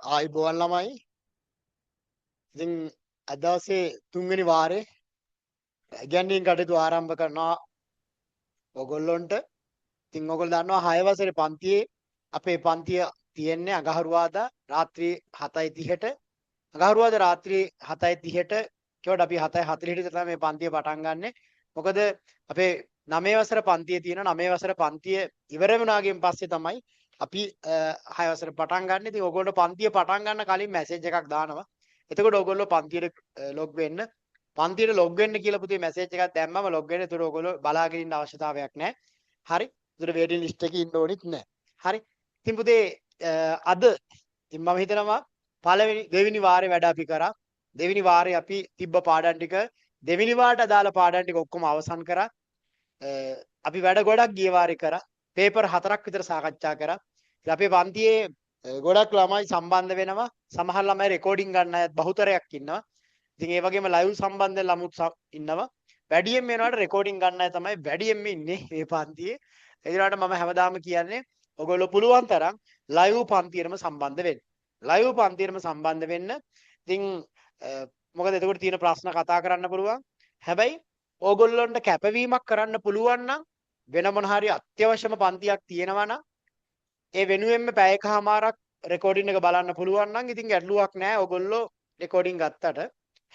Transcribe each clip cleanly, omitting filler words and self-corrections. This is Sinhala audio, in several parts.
ආයිබෝවන් ළමයි. ඉතින් අද දවසේ තුන්වෙනි වාරේ ඉගැන්වීම් කටයුතු ආරම්භ කරනවා ඔයගොල්ලොන්ට. ඉතින් ඔයගොල්ලෝ දන්නවා 6 වසරේ පන්තියේ අපේ පන්තිය තියෙන්නේ අඟහරුවාදා රාත්‍රී 7:30ට. අඟහරුවාදා රාත්‍රී 7:30ට කියවට අපි 7:40ට තමයි මේ පන්තිය පටන් ගන්නෙ. මොකද අපේ 9 වසර පන්තියේ තියෙන 9 වසර පන්තිය ඉවර වුණාගෙන් පස්සේ තමයි අපි 6 වසර පටන් ගන්න. ඉතින් ඔයගොල්ලෝ පන්තිය පටන් ගන්න කලින් මැසේජ් එකක් දානවා. එතකොට ඔයගොල්ලෝ පන්තියට ලොග් වෙන්න. පන්තියට ලොග් වෙන්න කියලා පුතේ මැසේජ් එකක් දැම්මම ලොග් වෙන්න. ඒතකොට ඔයගොල්ලෝ බලාගෙන ඉන්න අවශ්‍යතාවයක් නැහැ. හරි. ඒතකොට වේටින් ලිස්ට් එකේ ඉන්න ඕනෙත් නැහැ. හරි. ඉතින් පුතේ අද ඉතින් මම හිතනවා දෙවෙනි වාරේ වැඩ අපි කරා. දෙවෙනි වාරේ අපි තිබ්බ පාඩම් ටික දෙවෙනි වාරට අදාළ පාඩම් ටික ඔක්කොම අවසන් කරා. අපි වැඩ ගොඩක් ගිය වාරේ කරා. පේපර් 4ක් විතර සාකච්ඡා කරා. ඉතින් අපේ පන්තියේ ගොඩක් ළමයි සම්බන්ධ වෙනවා. සමහර ළමයි රෙකෝඩින් ගන්න අයත් බහුතරයක් ඉන්නවා. ඉතින් ඒ වගේම ලයිව් සම්බන්ධ ළමුත් ඉන්නවා. වැඩියෙන් වෙනවාට රෙකෝඩින් ගන්න අය තමයි වැඩියෙන්ම ඉන්නේ මේ පන්තියේ. ඒ විදිහට මම හැමදාම කියන්නේ ඔයගොල්ලෝ පුළුවන් තරම් ලයිව් පන්තියෙම සම්බන්ධ වෙන්න. ලයිව් පන්තියෙම සම්බන්ධ වෙන්න. ඉතින් මොකද එතකොට තියෙන ප්‍රශ්න කතා කරන්න පුළුවන්. හැබැයි ඕගොල්ලොන්ට කැපවීමක් කරන්න පුළුවන් නම් වෙන මොන හරි අත්‍යවශ්‍යම පන්තියක් තියෙනවා නම් ඒ වෙනුවෙන්ම පැය එකමාරක් රෙකෝඩින් එක බලන්න පුළුවන් නම් ඉතින් ගැටලුවක් නැහැ. ඕගොල්ලෝ රෙකෝඩින් ගත්තට.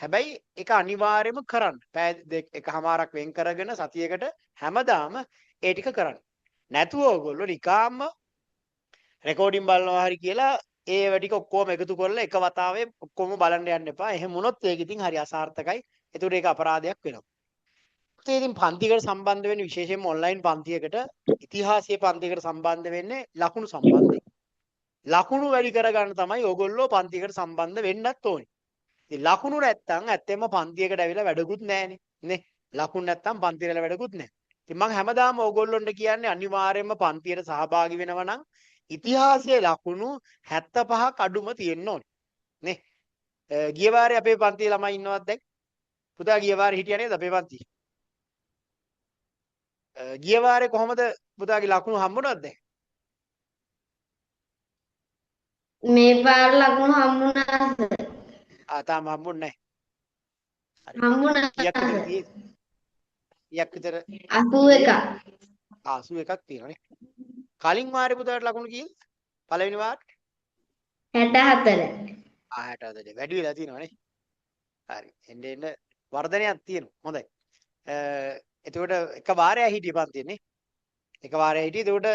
හැබැයි ඒක අනිවාර්යයෙන්ම කරන්න. පැය එකමාරක් වෙන් කරගෙන සතියකට හැමදාම ඒ ටික කරන්න. නැතුව ඕගොල්ලෝ නිකාම්ම රෙකෝඩින් බලනවා හරි කියලා ඒ ටික ඔක්කොම එකතු කරලා එක වතාවේ ඔක්කොම බලන්න යන්න එපා. එහෙම වුණොත් ඒක ඉතින් හරි අසාර්ථකයි. ඒතකොට ඒක අපරාධයක් වෙනවා. ඒ ඉතින් පන්තිකට සම්බන්ධ වෙන්නේ විශේෂයෙන්ම ඔන්ලයින් පන්තියකට ඉතිහාසයේ පන්තියකට සම්බන්ධ වෙන්නේ ලකුණු සම්බන්ධයෙන්. ලකුණු වැඩි කරගන්න තමයි ඕගොල්ලෝ පන්තියකට සම්බන්ධ වෙන්නත් ඕනේ. ඉතින් ලකුණු නැත්තම් ඇත්තෙම පන්තියකට ඇවිල්ලා වැඩකුත් නැහැනේ. නේ? ලකුණු නැත්තම් පන්තියට වැඩකුත් නැහැ. ඉතින් මම හැමදාම ඕගොල්ලොන්ට කියන්නේ අනිවාර්යයෙන්ම පන්තියට සහභාගී වෙනවා නම් ඉතිහාසයේ ලකුණු 75ක් අඩුම තියෙන්න ඕනේ. නේ? ගිය වාරේ අපේ පන්තියේ ළමයි ඉන්නවද දැන්? පුතා ගිය වාරේ හිටියා නේද අපේ පන්තියේ? ගිය වාරේ කොහමද පුතාගේ ලකුණු හම්බුණාද දැන්? මේ පාර ලකුණු හම්බුණා සර්. තාම හම්බුන්නේ නැහැ. හරි. හම්බුණා කීයක් විතර සර්. තියෙන්නේ? කීයක් විතර? 81ක්. 81ක් තියෙනවානේ. කලින් වාරේ පුතාට ලකුණු කීයද? පළවෙනි වාරේ? 64. 64. වැඩි වෙලා තියෙනවානේ. හරි. එන්න වර්ධනයක් තියෙනවා. හොඳයි. එතකොට එක වාරයක් හිටියේ පන්තියනේ. එක වාරයක් හිටියේ. එතකොට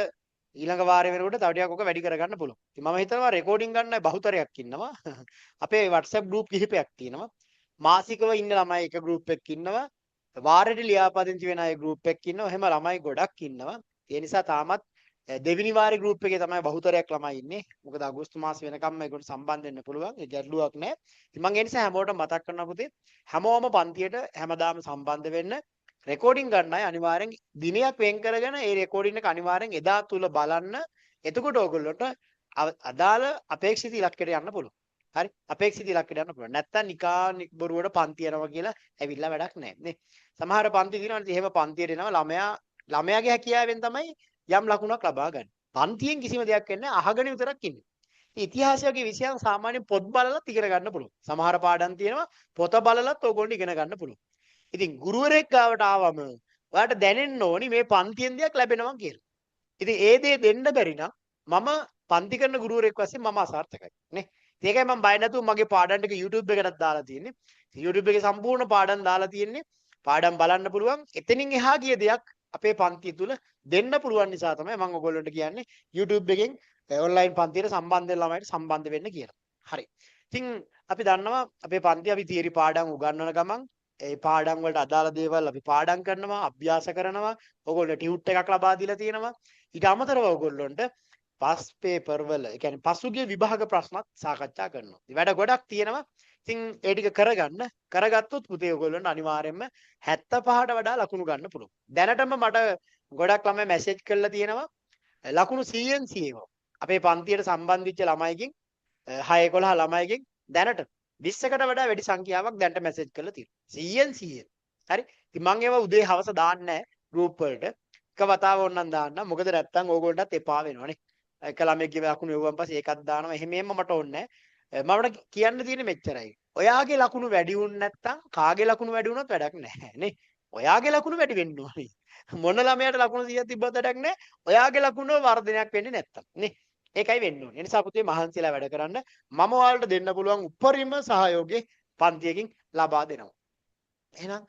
ඊළඟ වාරේ වෙනකොට තව ටිකක් ඔක වැඩි කරගන්න පුළුවන්. ඉතින් මම හිතනවා රෙකෝඩින් ගන්න බහුතරයක් ඉන්නවා. අපේ WhatsApp group කිහිපයක් තියෙනවා. මාසිකව ඉන්න ළමයි එක group එකක් ඉන්නවා. වාරෙට ලියාපදිංචි වෙන අය group එකක් ඉන්නවා. එහෙම ළමයි ගොඩක් ඉන්නවා. ඒ නිසා තාමත් දෙවෙනි වාරේ group එකේ තමයි බහුතරයක් ළමයි ඉන්නේ. මොකද අගෝස්තු මාස වෙනකම්ම ඒකට සම්බන්ධ වෙන්න පුළුවන්. ඒ ගැටලුවක් නැහැ. ඉතින් මම ඒ නිසා හැමෝටම මතක් කරනවා පුතේ. හැමෝම පන්තියට හැමදාම සම්බන්ධ වෙන්න. රෙකෝඩින් ගන්න අය අනිවාර්යෙන් දිනයක් වෙන් කරගෙන ඒ රෙකෝඩින් එක අනිවාර්යෙන් එදා තුල බලන්න. එතකොට ඕගොල්ලොන්ට අදාළ අපේක්ෂිත ඉලක්කයට යන්න පුළුවන්. හරි? අපේක්ෂිත ඉලක්කයට යන්න පුළුවන්. නැත්තම් නිකා බොරුවට පන්ති යනවා කියලා ඇවිල්ලා වැඩක් නැහැ නේ. සමහර පන්ති දිනවල එහෙම පන්තියට එනවා ළමයාගේ හැකියාවෙන් තමයි යම් ලකුණක් ලබා ගන්න. පන්තියෙන් කිසිම දෙයක් වෙන්නේ අහගෙන විතරක් ඉන්නේ. ඉතිහාසය වගේ විෂයන් සාමාන්‍යයෙන් පොත් බලලත් ඉගෙන ගන්න පුළුවන්. සමහර පාඩම් තියෙනවා පොත බලලත් ඕගොල්ලෝ ඉගෙන ගන්න පුළුවන්. ඉතින් ගුරුවරයෙක් ගාවට ආවම ඔයාලට දැනෙන්න ඕනි මේ පන්තියෙන් දෙයක් ලැබෙනවා කියලා. ඉතින් ඒ දේ දෙන්න බැරි නම් මම පන්ති කරන ගුරුවරයෙක් වශයෙන් මම අසාර්ථකයි නේ. ඒකයි මම බය නැතුව මගේ පාඩම් ටික YouTube එකටත් දාලා තියෙන්නේ. YouTube එකේ සම්පූර්ණ පාඩම් දාලා තියෙන්නේ. පාඩම් බලන්න පුළුවන්. එතනින් එහා ගිය දෙයක් අපේ පන්තිය තුල දෙන්න පුළුවන් නිසා තමයි මම ඔයගොල්ලන්ට කියන්නේ YouTube එකෙන් ඔන්ලයින් පන්තියට සම්බන්ධ වෙන ළමයිට සම්බන්ධ වෙන්න කියලා. හරි. ඉතින් අපි දන්නවා අපේ පන්ති අපි තියරි පාඩම් උගන්වන ගමන් ඒ පාඩම් වලට අදාළ දේවල් අපි පාඩම් කරනවා, අභ්‍යාස කරනවා. ඕගොල්ලෝ ටියුට් එකක් ලබා දීලා තියෙනවා. ඊට අමතරව ඕගොල්ලොන්ට පස් පේපර් වල, ඒ කියන්නේ පසුගිය විභාග ප්‍රශ්නත් සාකච්ඡා කරනවා. වැඩ ගොඩක් තියෙනවා. ඉතින් ඒ ටික කරගත්තොත් පුතේ ඕගොල්ලන්ට අනිවාර්යයෙන්ම 75ට වඩා ලකුණු ගන්න පුළුවන්. දැනටම මට ගොඩක් ළමයි මැසේජ් කරලා තියෙනවා ලකුණු 100න් 100 අපේ පන්තියට සම්බන්ධ වෙච්ච ළමයිකින් 6 11 ළමයිකින් දැනට 20කට වඩා වැඩි සංඛ්‍යාවක් දැනට මැසේජ් කරලා තියෙනවා. 100න් 100. හරි. ඉතින් මම ඒවා උදේ හවස දාන්නේ නැහැ group වලට. එක වතාව ඕනනම් දාන්න. මොකද නැත්තම් ඕගොල්ලන්ටත් එපා වෙනවනේ. එක ළමයෙක්ගේ ලකුණු එවුවන් පස්සේ ඒකත් දානවා. එහෙම මට ඕනේ නැහැ. මට කියන්න තියෙන්නේ මෙච්චරයි. ඔයාගේ ලකුණු වැඩි වුණ නැත්නම් කාගේ ලකුණු වැඩි වුණත් වැඩක් නැහැ නේ. ඔයාගේ ලකුණු වැඩි වෙන්න ඕනේ. මොන ළමයාට ලකුණු 100ක් තිබ්බත් වැඩක් නැහැ. ඔයාගේ ලකුණු වර්ධනයක් වෙන්නේ නැත්තම් නේ. ඒකයි වෙන්න ඕනේ. ඒ නිසා පුතේ මහන්සිලා වැඩ කරන්න මම ඔයාලට දෙන්න පුළුවන් උපරිම සහයෝගය පන්තියකින් ලබා දෙනවා. එහෙනම්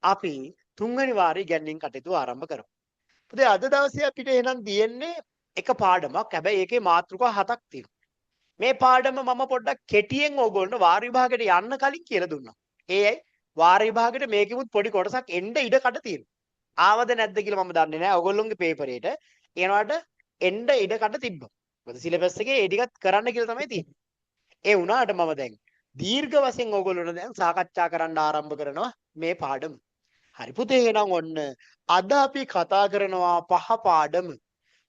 අපි තුන්වෙනි වාරයේ ඉගැන්වීම් කටයුතු ආරම්භ කරමු. පුතේ අද දවසේ අපිට එහෙනම් තියෙන්නේ එක පාඩමක්. හැබැයි ඒකේ මාතෘකා 7ක් තියෙනවා. මේ පාඩම මම පොඩ්ඩක් කෙටියෙන් ඕගොල්ලෝ වාර විභාගයට යන්න කලින් කියලා දුන්නා. ඒයි වාර විභාගයට මේකෙමුත් පොඩි කොටසක් එන්න ඉඩ කඩ තියෙනවා. ආවද නැද්ද කියලා මම දන්නේ නැහැ. ඔයගොල්ලෝගේ පේපරේට ඒනවාට එන්න ඉඩ කඩ තිබ්බා. මොකද සිලබස් එකේ ඒ ටිකත් කරන්න කියලා තමයි තියෙන්නේ. ඒ වුණාට මම දැන් දීර්ඝ වශයෙන් ඔයගොල්ලෝට දැන් සාකච්ඡා කරන්න ආරම්භ කරනවා මේ පාඩම. හරි පුතේ එහෙනම් ඔන්න අද අපි කතා කරනවා පහ පාඩම.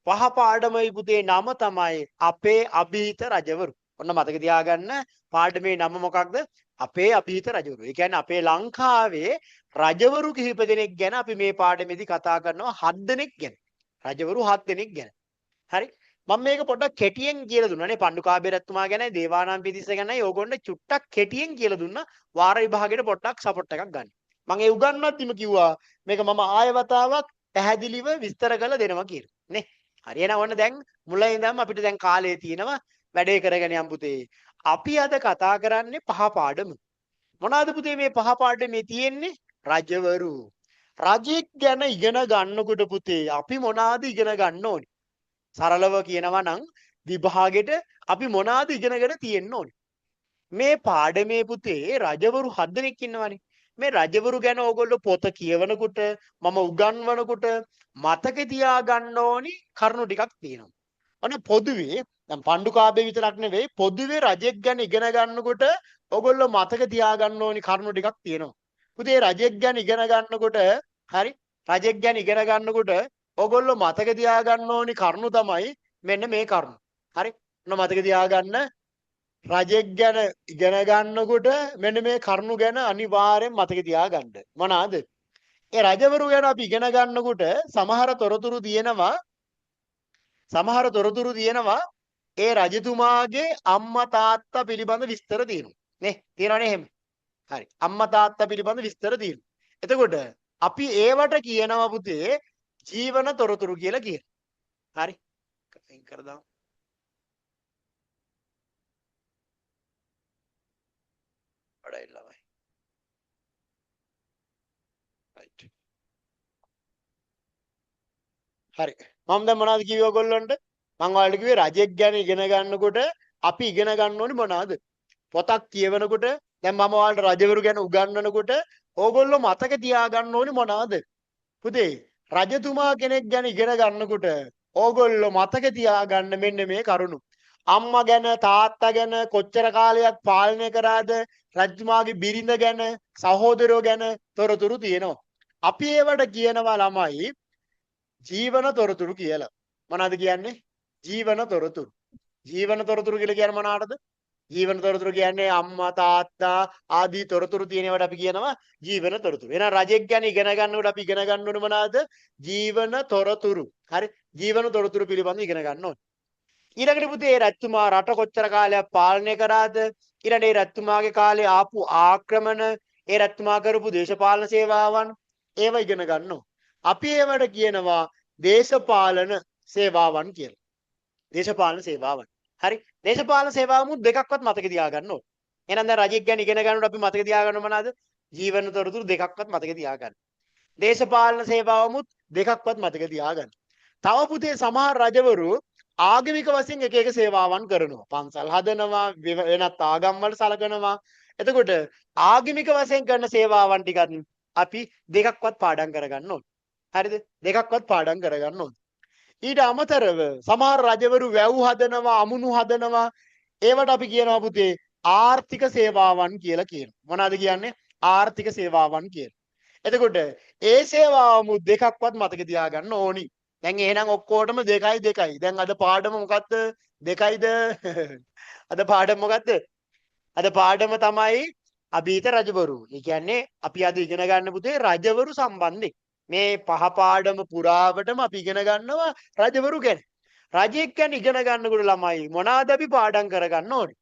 පහ පාඩමයි පුතේ නම තමයි අපේ අභීත රජවරු. ඔන්න මතක තියාගන්න පාඩමේ නම මොකක්ද? අපේ අභීත රජවරු. ඒ කියන්නේ අපේ ලංකාවේ රජවරු කිහිප දෙනෙක් ගැන අපි මේ පාඩමේදී කතා කරනවා 7 දෙනෙක් ගැන. රජවරු 7 දෙනෙක් ගැන. හරි. මම මේක පොඩ්ඩක් කෙටියෙන් කියලා දුන්නානේ පණ්ඩුකාභය රජතුමා ගැනයි දේවානම්පියතිස්ස ගැනයි ඕගොල්ලෝ චුට්ටක් කෙටියෙන් කියලා දුන්නා. වාර විභාගයට පොඩ්ඩක් සපෝට් එකක් ගන්න. මම ඒ උගන්වන්නත් ඉම කිව්වා මේක මම ආය වතාවක් පැහැදිලිව විස්තර කරලා දෙනවා කියලා. නේ? හරි එහෙනම් ඔන්න දැන් මුලින් ඉඳන්ම අපිට දැන් කාලය තියෙනවා වැඩේ කරගෙන යම් පුතේ. අපි අද කතා කරන්නේ පහ පාඩම. මොනවාද පුතේ මේ පහ පාඩමේ තියෙන්නේ? රජවරු. රජෙක් ගැන ඉගෙන ගන්නකොට පුතේ අපි මොනවාද ඉගෙන ගන්න ඕනේ? සරලව කියනවා නම් විභාගෙට අපි මොනවාද ඉගෙනගෙන තියෙන්න ඕනේ? මේ පාඩමේ පුතේ රජවරු 7 දෙනෙක් ඉන්නවනේ. මේ රජවරු ගැන ඕගොල්ලෝ පොත කියවනකොට මම උගන්වනකොට මතක තියාගන්න ඕනි කරුණු ටිකක් තියෙනවා. ඔන්න පොදුවේ දැන් පණ්ඩුකාභය විතරක් නෙවෙයි පොදුවේ රජෙක් ගැන ඉගෙන ගන්නකොට ඕගොල්ලෝ මතක තියාගන්න ඕනි කරුණු ටිකක් තියෙනවා. පුතේ රජෙක් ගැන ඉගෙන ගන්නකොට හරි රජෙක් ගැන ඉගෙන ගන්නකොට ඕගොල්ලෝ මතක තියාගන්න ඕනි කරුණු තමයි මෙන්න මේ කරුණු. හරි? ඔන්න මතක තියාගන්න රජෙක් ගැන ඉගෙන ගන්නකොට මෙන්න මේ කරුණු ගැන අනිවාර්යෙන් මතක තියාගන්න. මොනවාද? ඒ රජවරු ගැන අපි ඉගෙන ගන්නකොට සමහර තොරතුරු තියෙනවා ඒ රජතුමාගේ අම්මා තාත්තා පිළිබඳ විස්තර තියෙනවා. නේ? තියෙනවනේ එහෙම. හරි. අම්මා තාත්තා පිළිබඳ විස්තර තියෙනවා. එතකොට අපි ඒවට කියනවා පුතේ ජීවන තොරතුරු කියලා කියනවා. හරි? කටින් කරදාමු. වඩා ඉල්ලමයි. right. හරි. මම දැන් මොනවද කිව්වේ ඔයගොල්ලන්ට? මම ඔයාලට කිව්වේ රජෙක් ගැන ඉගෙන ගන්නකොට අපි ඉගෙන ගන්න ඕනේ මොනවද? පොතක් කියවනකොට දැන් මම ඔයාලට රජවරු ගැන උගන්වනකොට ඕගොල්ලෝ මතක තියාගන්න ඕනේ මොනවද? පුතේ රජතුමා කෙනෙක් ගැන ඉගෙන ගන්නකොට ඕගොල්ලෝ මතක තියාගන්න මෙන්න මේ කරුණු. අම්මා ගැන තාත්තා ගැන කොච්චර කාලයක් පාලනය කරාද රජතුමාගේ බිරිඳ ගැන සහෝදරයෝ ගැන තොරතුරු තියෙනවා. අපි ඒවට කියනවා ළමයි ජීවන තොරතුරු කියලා. මොනවද කියන්නේ? ජීවන තොරතුරු. ජීවන තොරතුරු කියලා කියන්නේ මොනවාටද? ජීවන තොරතුරු කියන්නේ අම්මා තාත්තා ආදී තොරතුරු තියෙනවට අපි කියනවා ජීවන තොරතුරු. එහෙනම් රජෙක් ගැන ඉගෙන ගන්නකොට අපි ඉගෙන ගන්න ඕනේ මොනවාද? ජීවන තොරතුරු. හරි? ජීවන තොරතුරු පිළිබඳව ඉගෙන ගන්න ඕනේ. ඊළඟට පුතේ රජතුමා රට කොච්චර කාලයක් පාලනය කරාද? ඊළඟට ඒ රජතුමාගේ කාලේ ආපු ආක්‍රමණ, ඒ රජතුමා කරපු දේශපාලන සේවාවන් ඒව ඉගෙන ගන්නවා. අපි ඒවට කියනවා දේශපාලන සේවාවන් කියලා. දේශපාලන සේවාවන්. හරි? දේශපාලන සේවාවමුත් දෙකක්වත් මතක තියාගන්න ඕනේ. එහෙනම් දැන් රජෙක් ගැන ඉගෙන ගන්නකොට අපි මතක තියාගන්න මොනවාද? ජීවන තොරතුරු දෙකක්වත් මතක තියාගන්න. දේශපාලන සේවාවමුත් දෙකක්වත් මතක තියාගන්න. තව පුතේ සමහර රජවරු ආගමික වශයෙන් එක එක සේවාවන් කරනවා. පන්සල් හදනවා, වෙනත් ආගම් වල සලකනවා. එතකොට ආගමික වශයෙන් කරන සේවාවන් ටිකත් අපි දෙකක්වත් පාඩම් කරගන්න ඕනේ. හරිද? දෙකක්වත් පාඩම් කරගන්න ඕනේ. ඊට අමතරව සමහර රජවරු වැව් හදනවා, අමුණු හදනවා. ඒවට අපි කියනවා පුතේ ආර්ථික සේවාවන් කියලා කියනවා. මොනවද කියන්නේ? ආර්ථික සේවාවන් කියලා. එතකොට ඒ සේවාවමු දෙකක්වත් මතක තියාගන්න ඕනි. දැන් එහෙනම් ඔක්කොටම 2යි. දැන් අද පාඩම මොකද්ද? 2යිද? අද පාඩම මොකද්ද? අද පාඩම තමයි අභීත රජවරු. ඒ කියන්නේ අපි අද ඉගෙන ගන්න පුතේ රජවරු සම්බන්ධයෙන්. මේ පහ පාඩම පුරාවටම අපි ඉගෙන ගන්නවා රජවරු ගැන. රජෙක් ගැන ඉගෙන ගන්නකොට ළමයි මොනවාද අපි පාඩම් කරගන්න ඕනේ?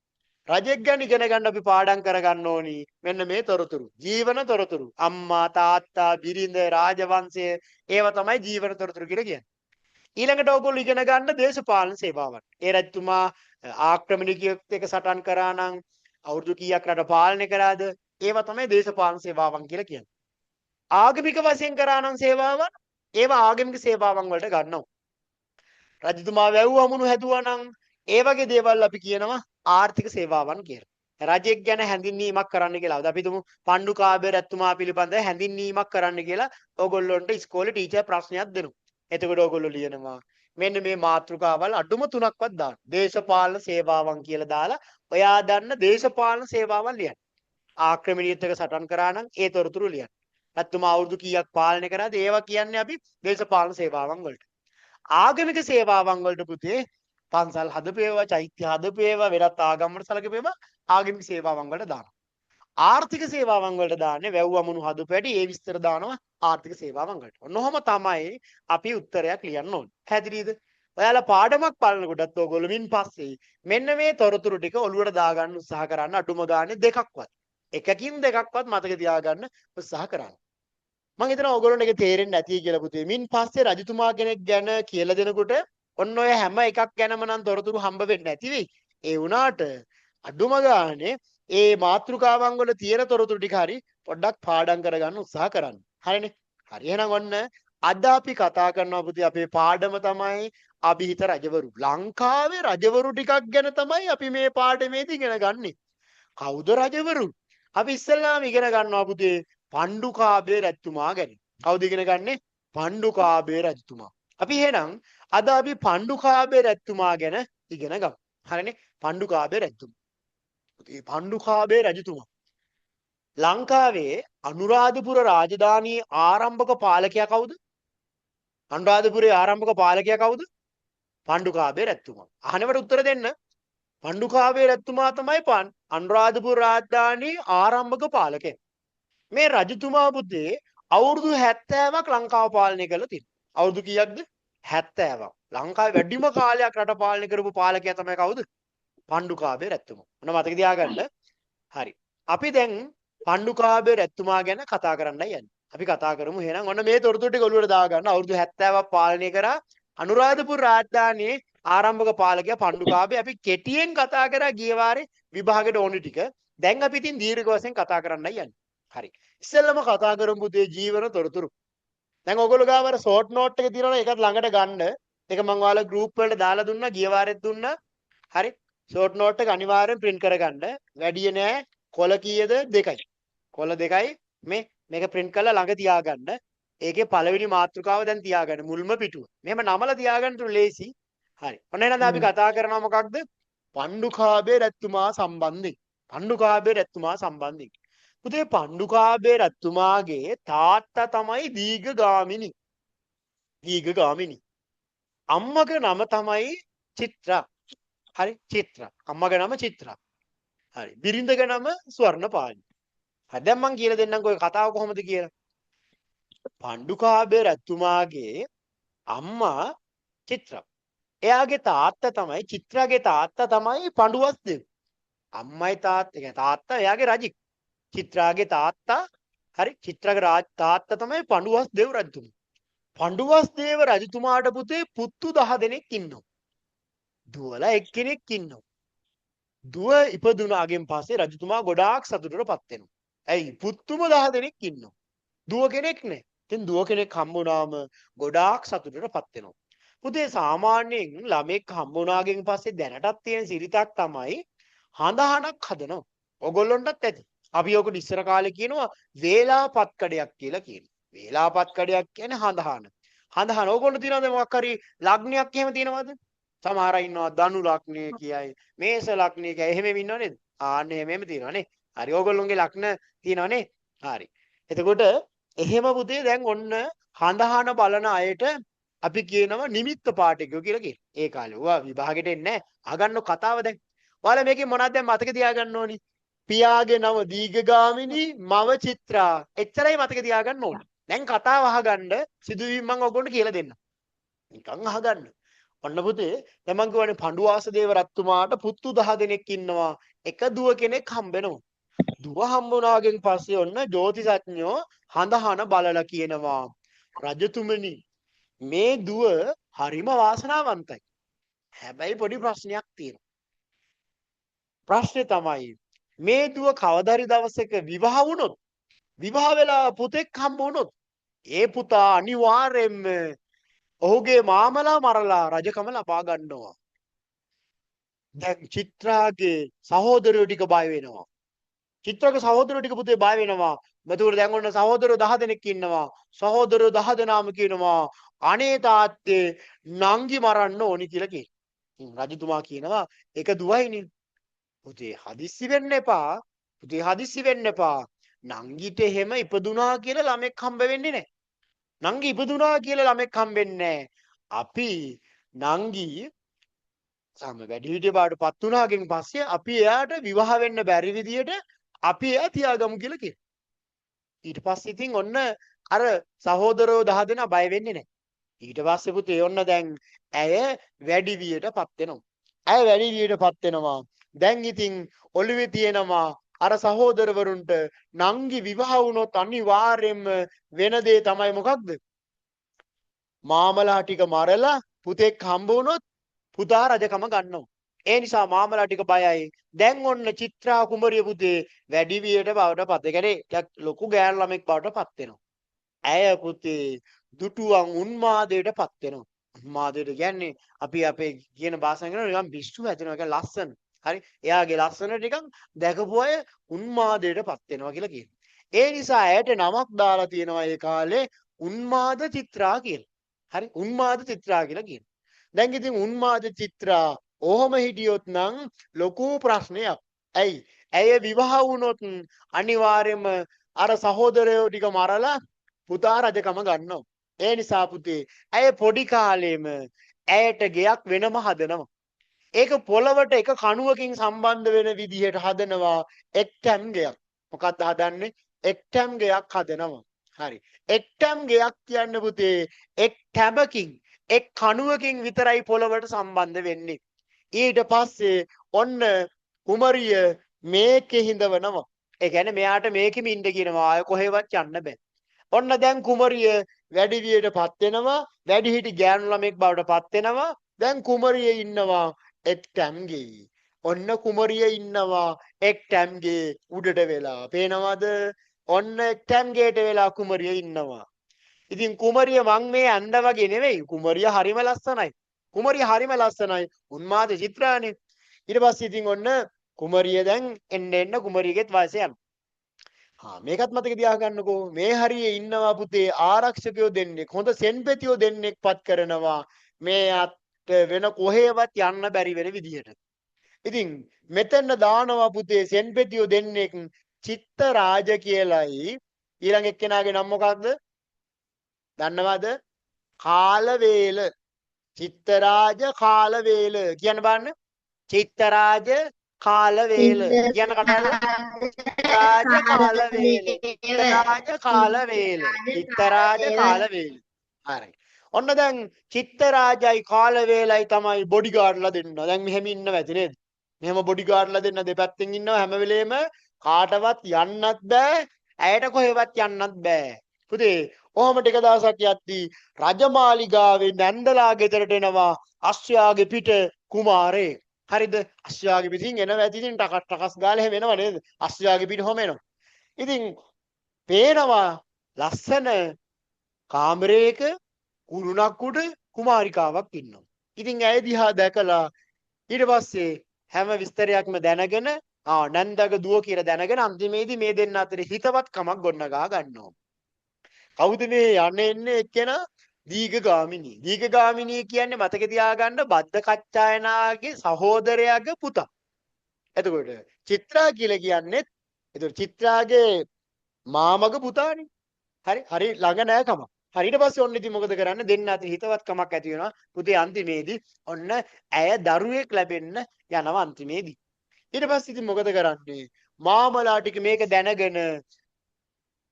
රජෙක් ගැන ඉගෙන ගන්න අපි පාඩම් කරගන්න ඕනි. මෙන්න මේ තොරතුරු. ජීවන තොරතුරු. අම්මා, තාත්තා, බිරිඳ, රාජවංශය ඒවා තමයි ජීවන තොරතුරු කියලා කියන්නේ. ඊළඟට ඕගොල්ලෝ ඉගෙන ගන්න දේශපාලන සේවාවන්. ඒ රජතුමා ආක්‍රමණිකයෙක් එක්ක සටන් කරා නම් අවුරුදු කීයක් රට පාලනය කළාද? ඒවා තමයි දේශපාලන සේවාවන් කියලා කියන්නේ. ආගමික වශයෙන් කරා නම් සේවාවන් ඒවා ආගමික සේවාවන් වලට ගන්නවා. රජතුමා වැව් අමුණු හැදුවා නම් ඒ වගේ දේවල් අපි කියනවා ආර්ථික සේවාවන් කියලා. රජෙක් ගැන හැඳින්වීමක් කරන්න කියලා. අපි තුමු පණ්ඩුකාභය රජතුමා පිළිබඳ හැඳින්වීමක් කරන්න කියලා ඕගොල්ලොන්ට ඉස්කෝලේ ටීචර් ප්‍රශ්නයක් දෙනවා. එතකොට ඕගොල්ලෝ ලියනවා මෙන්න මේ මාතෘකාවල් අඩුම 3ක්වත් දාන්න. දේශපාලන සේවාවන් කියලා දාලා ඔයා දන්න දේශපාලන සේවාවන් ලියන්න. ආක්‍රමණීයත් එක්ක සටන් කරා නම් ඒ තොරතුරු ලියන්න. රජතුමා අවුරුදු කීයක් පාලනය කරාද? ඒවා කියන්නේ අපි දේශපාලන සේවාවන් වලට. ආගමික සේවාවන් වලට පුතේ පන්සල් හදපේවා, චෛත්‍ය හදපේවා, වෙනත් ආගම් වලට සැලකපේවා ආගමික සේවාවන් වලට දානවා. ආර්ථික සේවාවන් වලට දාන්නේ වැව් අමුණු හදපැටි ඒ විස්තර දානවා ආර්ථික සේවාවන් වලට. ඔන්නෝම තමයි අපි උත්තරයක් ලියන්න ඕනේ. පැහැදිලිද? ඔයාලා පාඩමක් බලනකොටත් ඕගොල්ලෝ මින් පස්සේ මෙන්න මේ තොරතුරු ටික ඔලුවට දාගන්න උත්සාහ කරන්න අඩුම ගානේ දෙකක්වත්. එකකින් දෙකක්වත් මතක තියාගන්න උත්සාහ කරන්න. මම හිතනවා ඕගොල්ලන්ට ඒක තේරෙන්නේ නැති කියලා පුතේ. මින් පස්සේ රජතුමා කෙනෙක් ගැන කියලා දෙනකොට ඔන්න ඔය හැම එකක් ගැනම නම් තොරතුරු හම්බ වෙන්නේ නැති වෙයි. ඒ වුණාට අඩුම ගානේ ඒ මාතෘකාවන් වල තියෙන තොරතුරු ටික හරි පොඩ්ඩක් පාඩම් කරගන්න උත්සාහ කරන්න. හරිනේ? හරි එහෙනම් ඔන්න අද අපි කතා කරනවා පුතේ අපේ පාඩම තමයි අභිහිත රජවරු. ලංකාවේ රජවරු ටිකක් ගැන තමයි අපි මේ පාඩමේදී ඉගෙන ගන්නෙ. කවුද රජවරු? අපි ඉස්සෙල්ලාම ඉගෙන ගන්නවා පුතේ පණ්ඩුකාභය රජතුමා ගැන. කවුද ඉගෙන ගන්නෙ? පණ්ඩුකාභය රජතුමා. අපි එහෙනම් අද අපි පණ්ඩුකාභය රජතුමා ගැන ඉගෙන ගමු. හරිනේ? පණ්ඩුකාභය රජතුමා. මේ පණ්ඩුකාභය රජතුමා ලංකාවේ අනුරාධපුර රාජධානියේ ආරම්භක පාලකයා කවුද? අනුරාධපුරේ ආරම්භක පාලකයා කවුද? පණ්ඩුකාභය රජතුමා. අහනවට උත්තර දෙන්න. පණ්ඩුකාභය රජතුමා තමයි අනුරාධපුර රාජධානියේ ආරම්භක පාලකයා. මේ රජතුමා පුතේ අවුරුදු 70ක් ලංකාව පාලනය කළා තියෙනවා. අවුරුදු කීයක්ද? 70ක්. ලංකාවේ වැඩිම කාලයක් රට පාලනය කරපු පාලකයා තමයි කවුද? පණ්ඩුකාභය රජතුමා. මොන මතක තියාගන්න. හරි. අපි දැන් පණ්ඩුකාභය රජතුමා ගැන කතා කරන්නයි යන්නේ. අපි කතා කරමු එහෙනම් ඔන්න මේ තොරතුරු ටික ඔළුවට දාගන්න. අවුරුදු 70ක් පාලනය කරා අනුරාධපුර රාජධානියේ ආරම්භක පාලකයා පණ්ඩුකාභය. අපි කෙටියෙන් කතා කරා ගිය වාරේ විභාගෙට ඕනි ටික. දැන් අපි ඉතින් දීර්ඝ වශයෙන් කතා කරන්නයි යන්නේ. හරි. ඉස්සෙල්ලම කතා කරමු පුතේ ජීවන තොරතුරු. දැන් ඔයගොල්ලෝ ගාව අර ෂෝට් නෝට් එක තියෙනවනේ ඒකත් ළඟට ගන්න. ඒක මම ඔයාලා ගෲප් වලට දාලා දුන්නා ගිය වාරෙත් දුන්නා. හරි. ෂෝට් නෝට් එක අනිවාර්යෙන් print කරගන්න. වැඩි නෑ. කොළ කීයද? 2යි. කොළ 2යි. මේක print කරලා ළඟ තියාගන්න. ඒකේ පළවෙනි මාතෘකාව දැන් තියාගන්න මුල්ම පිටුව. මෙහෙම නමලා තියාගන්න තුරු ලේසි. හරි. ඔන්න එහෙනම් අපි කතා කරනවා මොකක්ද? පණ්ඩුකාභය රජතුමා සම්බන්ධයෙන්. පණ්ඩුකාභය රජතුමා සම්බන්ධයෙන්. පුතේ පණ්ඩුකාභය රජතුමාගේ තාත්තා තමයි දීඝගාමිනී. දීඝගාමිනී. අම්මගේ නම තමයි චිත්‍රා. හරි චිත්‍රා. අම්මගේ නම චිත්‍රා. හරි. බිරිඳගේ නම ස්වර්ණපාලි. හරි දැන් මම කියලා දෙන්නම්කෝ ඔය කතාව කොහොමද කියලා. පණ්ඩුකාභය රජතුමාගේ අම්මා චිත්‍රා. එයාගේ තාත්තා තමයි චිත්‍රාගේ තාත්තා තමයි පඬුවස්දේව. අම්මයි තාත්තා එයාගේ රජෙක්. චිත්‍රාගේ තාත්තා හරි චිත්‍රාගේ තාත්තා තමයි පඬුවස්දේව රජතුමා. පඬුවස්දේව රජතුමාට පුතේ පුත්තු 10 දෙනෙක් ඉන්නවා. දුවලා එක්කෙනෙක් ඉන්නවා. දුව ඉපදුනාගෙන් පස්සේ රජතුමා ගොඩාක් සතුටටපත් වෙනවා. ඇයි පුත්තුම 10 දෙනෙක් ඉන්නවා. දුව කෙනෙක් නැහැ. ඉතින් දුව කෙනෙක් හම්බුනාම ගොඩාක් සතුටටපත් වෙනවා. පුතේ සාමාන්‍යයෙන් ළමෙක් හම්බුනාගෙන් පස්සේ දැනටත් තියෙන සිරිතක් තමයි හඳහනක් හදනවා. ඔයගොල්ලොන්ටත් ඇති. අපි ඔකට ඉස්සර කාලේ කියනවා වේලාපත්කඩයක් කියලා කියනවා. වේලාපත්කඩයක් කියන්නේ හඳහන. හඳහන ඕගොල්ලෝ තියනවද මොකක් හරි ලග්නයක් එහෙම තියනවද? සමහර අය ඉන්නවා ධනු ලග්නය කියයි, මේෂ ලග්නය කියයි. එහෙම ඉන්නව නේද? ආන්න එහෙම තියෙනවා නේ. හරි ඕගොල්ලෝගේ ලග්න තියෙනවා නේ. හරි. එතකොට එහෙම පුතේ දැන් ඔන්න හඳහන බලන අයට අපි කියනවා නිමිත්ත පාඨකයෝ කියලා කියනවා. ඒ කාලේ ඔයා විභාගෙට එන්නේ නැහැ. අහගන්න කතාව දැන්. ඔයාලා මේකේ මොනවද දැන් මතක තියාගන්න ඕනි? පියාගේ නම දීඝගාමිනී, මව චිත්‍රා. එච්චරයි මතක තියාගන්න ඕනේ. දැන් කතාව අහගන්න සිදුවීම් මම ඔයගොල්ලන්ට කියලා දෙන්නම්. නිකන් අහගන්න. ඔන්න පුතේ දැන් මං කියවනේ පඬුවාස දේව රත්තුමාට පුතු 10 දෙනෙක් ඉන්නවා. එක දුව කෙනෙක් හම්බෙනවා. දුව හම්බුනාගෙන් පස්සේ ඔන්න ජ්‍යොතිෂඥයෝ හඳහන බලලා කියනවා රජතුමනි මේ දුව හරිම වාසනාවන්තයි. හැබැයි පොඩි ප්‍රශ්නයක් තියෙනවා. ප්‍රශ්නේ තමයි මේ දුව කවදාරි දවසක විවාහ වුණොත් විවාහ වෙලා පුතෙක් හම්බ වුණොත් ඒ පුතා අනිවාර්යයෙන්ම ඔහුගේ මාමලා මරලා රජකම ලබා ගන්නවා. දැන් චිත්‍රාගේ සහෝදරයෝ ටික බය වෙනවා. චිත්‍රාගේ සහෝදරයෝ ටික පුතේ බය වෙනවා. මෙතකොට දැන් ඔන්න සහෝදරයෝ 10 දෙනෙක් ඉන්නවා. සහෝදරයෝ 10 දෙනාම කියනවා අනේ තාත්තේ නංගි මරන්න ඕනි කියලා කියනවා. රජතුමා කියනවා ඒක දුවයිනේ. පුතේ හදිස්සි වෙන්න එපා. පුතේ හදිස්සි වෙන්න එපා. නංගිට එහෙම ඉපදුනා කියලා ළමෙක් හම්බ වෙන්නේ නැහැ. නංගි ඉපදුනා කියලා ළමෙක් හම්බෙන්නේ නැහැ. අපි නංගි සම වැඩිහිටිය බවට පත් වුණාගෙන් පස්සේ අපි එයාට විවාහ වෙන්න බැරි විදියට අපි එයා තියාගමු කියලා කියනවා. ඊට පස්සේ ඉතින් ඔන්න අර සහෝදරයෝ 10 දෙනා බය වෙන්නේ නැහැ. ඊට පස්සේ පුතේ ඔන්න දැන් ඇය වැඩි වියටපත් වෙනවා. ඇය වැඩි වියටපත් වෙනවා. දැන් ඉතින් ඔළුවේ තියෙනවා අර සහෝදරවරුන්ට නංගි විවාහ වුණොත් අනිවාර්යයෙන්ම වෙන දේ තමයි මොකක්ද? මාමලා ටික මරලා පුතෙක් හම්බ වුණොත් පුතා රජකම ගන්නවා. ඒ නිසා මාමලා ටික බයයි. දැන් ඔන්න චිත්‍රා කුමරිය පුතේ වැඩි වියට බවට පත්. ඒ කියන්නේ ලොකු ගෑනු ළමෙක් බවට පත් වෙනවා. ඇය පුතේ දුටුවන් උන්මාදයට පත් වෙනවා. උන්මාදයට කියන්නේ අපි අපේ කියන භාෂාවෙන් කියනවා නිකන් පිස්සු හැදෙනවා. ඒක ලස්සන. හරි. එයාගේ ලස්සන ටිකක් දැකපු අය උන්මාදයට පත් වෙනවා කියලා කියනවා. ඒ නිසා ඇයට නමක් දාලා තියෙනවා ඒ කාලේ උන්මාද චිත්‍රා කියලා. හරි. උන්මාද චිත්‍රා කියලා කියනවා. දැන් ඉතින් උන්මාද චිත්‍රා ඔහොම හිටියොත් නම් ලොකු ප්‍රශ්නයක්. ඇයි? ඇය විවාහ වුණොත් අනිවාර්යයෙන්ම අර සහෝදරයෝ ටික මරලා පුතා රජකම ගන්නවා. ඒ නිසා පුතේ ඇය පොඩි කාලේම ඇයට ගෙයක් වෙනම හදනවා. ඒක පොළවට එක කණුවකින් සම්බන්ධ වෙන විදිහට හදනවා එක්ටම් ගෙයක්. මොකක්ද හදන්නේ? එක්ටම් ගෙයක් හදනවා. හරි. එක්ටම් ගෙයක් කියන්නේ පුතේ එක් ටැබකින් එක් කණුවකින් විතරයි පොළවට සම්බන්ධ වෙන්නේ. ඊට පස්සේ ඔන්න කුමරිය මේකේ හිඳවනවා. ඒ කියන්නේ මෙයාට මේකෙම ඉන්න කියනවා. ආය කොහෙවත් යන්න බෑ. ඔන්න දැන් කුමරිය වැඩි වියටපත් වෙනවා. වැඩිහිටි ගෑනු ළමෙක් බවට පත් වෙනවා. දැන් කුමරිය ඉන්නවා එක්ටම්ගේ. ඔන්න කුමරිය ඉන්නවා එක්ටම්ගේ උඩට වෙලා. පේනවද? ඔන්න එක්ටම්ගේට වෙලා කුමරිය ඉන්නවා. ඉතින් කුමරිය මං මේ අඬ වගේ නෙවෙයි. කුමරිය හරිම ලස්සනයි. කුමරිය හරිම ලස්සනයි. උන්මාද චිත්‍රානේ. ඊට පස්සේ ඉතින් ඔන්න කුමරිය දැන් එන්න කුමරියගෙත් වයස යනවා. මේකත් මතක තියාගන්නකෝ. මේ හරියේ ඉන්නවා පුතේ ආරක්ෂකයෝ දෙන්නෙක්. හොඳ සෙන්පතියෝ දෙන්නෙක් පත් කරනවා. මේ වෙන කොහෙවත් යන්න බැරි වෙන විදිහට. ඉතින් මෙතන දානවා පුතේ සෙන්පතියෝ දෙන්නෙක් චිත්තරාජ කියලයි. ඊළඟ එක්කෙනාගේ නම මොකක්ද? දන්නවද? කාලවේල. චිත්තරාජ කාලවේල කියන්න බලන්න. චිත්තරාජ කාලවේල කියන කතාව. රාජ කාලවේල. චිත්තරාජ කාලවේල. චිත්තරාජ කාලවේල. හරි. ඔන්න දැන් චිත්තරාජයි කාලවේලයි තමයි බොඩිගාඩ්ලා දෙන්න. දැන් මෙහෙම ඉන්නව ඇති නේද? මෙහෙම බොඩිගාඩ්ලා දෙන්න දෙපැත්තෙන් ඉන්නවා හැම වෙලේම කාටවත් යන්නත් බෑ. ඇයට කොහෙවත් යන්නත් බෑ. පුතේ ඔහොම ටික දවසක් යද්දී රජමාලිගාවේ නැන්දලා ගෙදරට එනවා අශ්වයාගේ පිට කුමාරේ. හරිද? අශ්වයාගේ පිටින් එනවා ඇති ඉතින් ටකස් ටකස් ගාලා එහෙම එනවා නේද? අශ්වයාගේ පිට හොම එනවා. ඉතින් පේනවා ලස්සන කාමරයක කුරුණක් උඩ කුමාරිකාවක් ඉන්නවා. ඉතින් ඇය දිහා දැකලා ඊට පස්සේ හැම විස්තරයක්ම දැනගෙන නන්දගේ දුව කියලා දැනගෙන අන්තිමේදී මේ දෙන්න අතරේ හිතවත්කමක් ගොඩනගා ගන්නවා. කවුද මේ යන්නේ එන්නේ එක්කෙනා? දීඝගාමිනී. දීඝගාමිනී කියන්නේ මතක තියාගන්න බද්ද කච්චායනාගේ සහෝදරයාගේ පුතා. එතකොට චිත්‍රා කියලා කියන්නේ එතකොට චිත්‍රාගේ මාමගේ පුතානේ. හරි හරි ළඟ නෑ කම. හරි ඊට පස්සේ ඔන්න ඉතින් මොකද කරන්නේ? දෙන්න අතර හිතවත්කමක් ඇති වෙනවා. පුතේ අන්තිමේදී ඔන්න ඇය දරුවෙක් ලැබෙන්න යනවා අන්තිමේදී. ඊට පස්සේ ඉතින් මොකද කරන්නේ? මාමලා ටික මේක දැනගෙන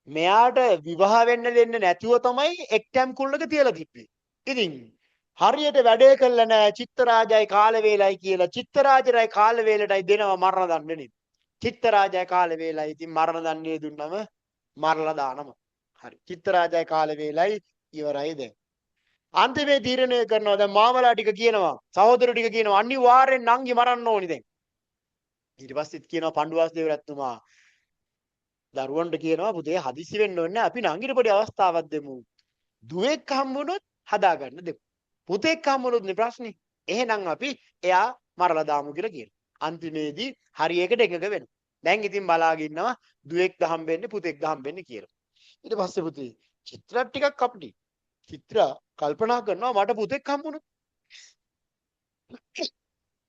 මෙයාට විවාහ වෙන්න දෙන්නේ නැතුව තමයි එක්ටම් කුල්ලක තියලා තිබ්බේ. ඉතින් හරියට වැඩේ කළා නෑ චිත්තරාජයි කාල වේලයි කියලා චිත්තරාජරයි කාල වේලටයි දෙනවා මරණ දඬුවම. චිත්තරාජයි කාල වේලයි ඉතින් මරණ දඬුවම දුන්නම මරලා දානම. හරි. චිත්තරාජයි කාල වේලයි ඉවරයි දැන්. අන්තිමේ තීරණය කරනවා දැන් මාමලා ටික කියනවා සහෝදර ටික කියනවා අනිවාර්යෙන් නංගි මරන්න ඕනි දැන්. ඊට පස්සෙත් කියනවා පණ්ඩුවාස දේවරත්තුමා දරුවන්ට කියනවා පුතේ හදිසි වෙන්න ඕනේ අපි නංගිට පොඩි අවස්ථාවක් දෙමු. දුවෙක් හම්බුනොත් හදාගන්න දෙමු. පුතෙක් හම්බුනොත් නේ ප්‍රශ්නේ. එහෙනම් අපි එයා මරලා දාමු කියලා කියනවා. අන්තිමේදී හරියකට එකක වෙනවා. දැන් ඉතින් බලාගෙන ඉන්නවා දුවෙක්ද හම්බෙන්නේ පුතෙක්ද හම්බෙන්නේ කියලා. ඊට පස්සේ පුතේ චිත්‍ර ටිකක් අපිට චිත්‍ර කල්පනා කරනවා මට පුතෙක් හම්බුනොත්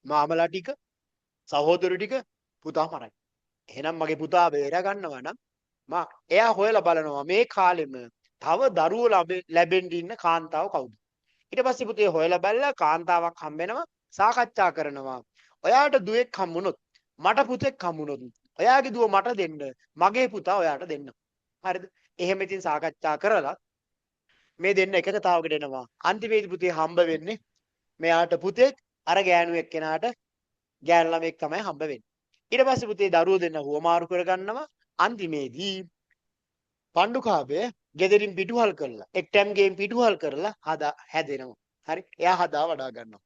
මාමලා ටික සහෝදර ටික පුතා මරයි. එහෙනම් මගේ පුතා බේරා ගන්නවා නම් එයා හොයලා බලනවා මේ කාලෙම තව දරුවෝ ලැබෙන්න ඉන්න කාන්තාව කවුද? ඊට පස්සේ පුතේ හොයලා බලලා කාන්තාවක් හම්බෙනවා සාකච්ඡා කරනවා. ඔයාට දුවෙක් හම්බුනොත් මට පුතෙක් හම්බුනොත් ඔයාගේ දුව මට දෙන්න මගේ පුතා ඔයාට දෙන්න. හරිද? එහෙම ඉතින් සාකච්ඡා කරලා මේ දෙන්න එකකතාවකට එනවා. අන්තිමේදී පුතේ හම්බ වෙන්නේ මෙයාට පුතෙක් අර ගෑනු එක්කෙනාට ගෑනු ළමෙක් තමයි හම්බ වෙන්නේ. ඊට පස්සේ පුතේ දරුවෝ දෙන්න හුවමාරු කරගන්නවා. අන්තිමේදී පණ්ඩුකාභය ගෙදරින් පිටුහල් කරලා එක්ටම් ගේම් පිටුහල් කරලා හැදෙනවා. හරි. එයා හදා වඩා ගන්නවා.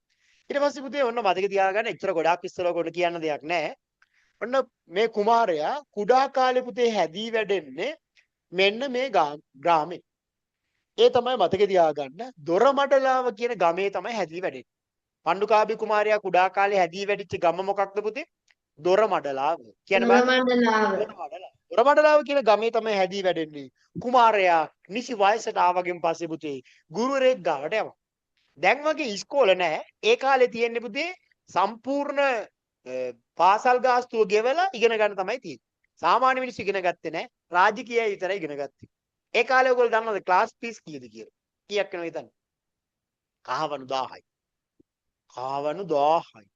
ඊට පස්සේ පුතේ ඔන්න මතක තියාගන්න එච්චර ගොඩාක් ඉස්සර කොට කියන්න දෙයක් නැහැ. ඔන්න මේ කුමාරයා කුඩා කාලේ පුතේ හැදී වැඩෙන්නේ මෙන්න මේ ග්‍රාමේ. ඒ තමයි මතක තියාගන්න දොරමඩලාව කියන ගමේ තමයි හැදී වැඩෙන්නේ. පණ්ඩුකාභය කුමාරයා කුඩා කාලේ හැදී වැඩිච්ච ගම මොකක්ද පුතේ? දොරමඩලාව. කියන දොරමඩලාව කියන ගමේ තමයි හැදී වැඩෙන්නේ. කුමාරයා නිසි වයසට ආවගෙන් පස්සේ පුතේ ගුරුවරයෙක් ගාවට යනවා. දැන් වගේ ඉස්කෝල නැහැ. ඒ කාලේ තියෙන්නේ පුතේ සම්පූර්ණ පාසල් ගාස්තුව ගෙවලා ඉගෙන ගන්න තමයි තියෙන්නේ. සාමාන්‍ය මිනිස්සු ඉගෙන ගත්තේ නැහැ. රාජකීයයි විතරයි ඉගෙන ගත්තේ. ඒ කාලේ ඔයගොල්ලෝ දන්නවද ක්ලාස් ෆීස් කීයද කියලා? කීයක් වෙනවද හිතන්නේ? කහවණු 1000යි. කහවණු 1000යි.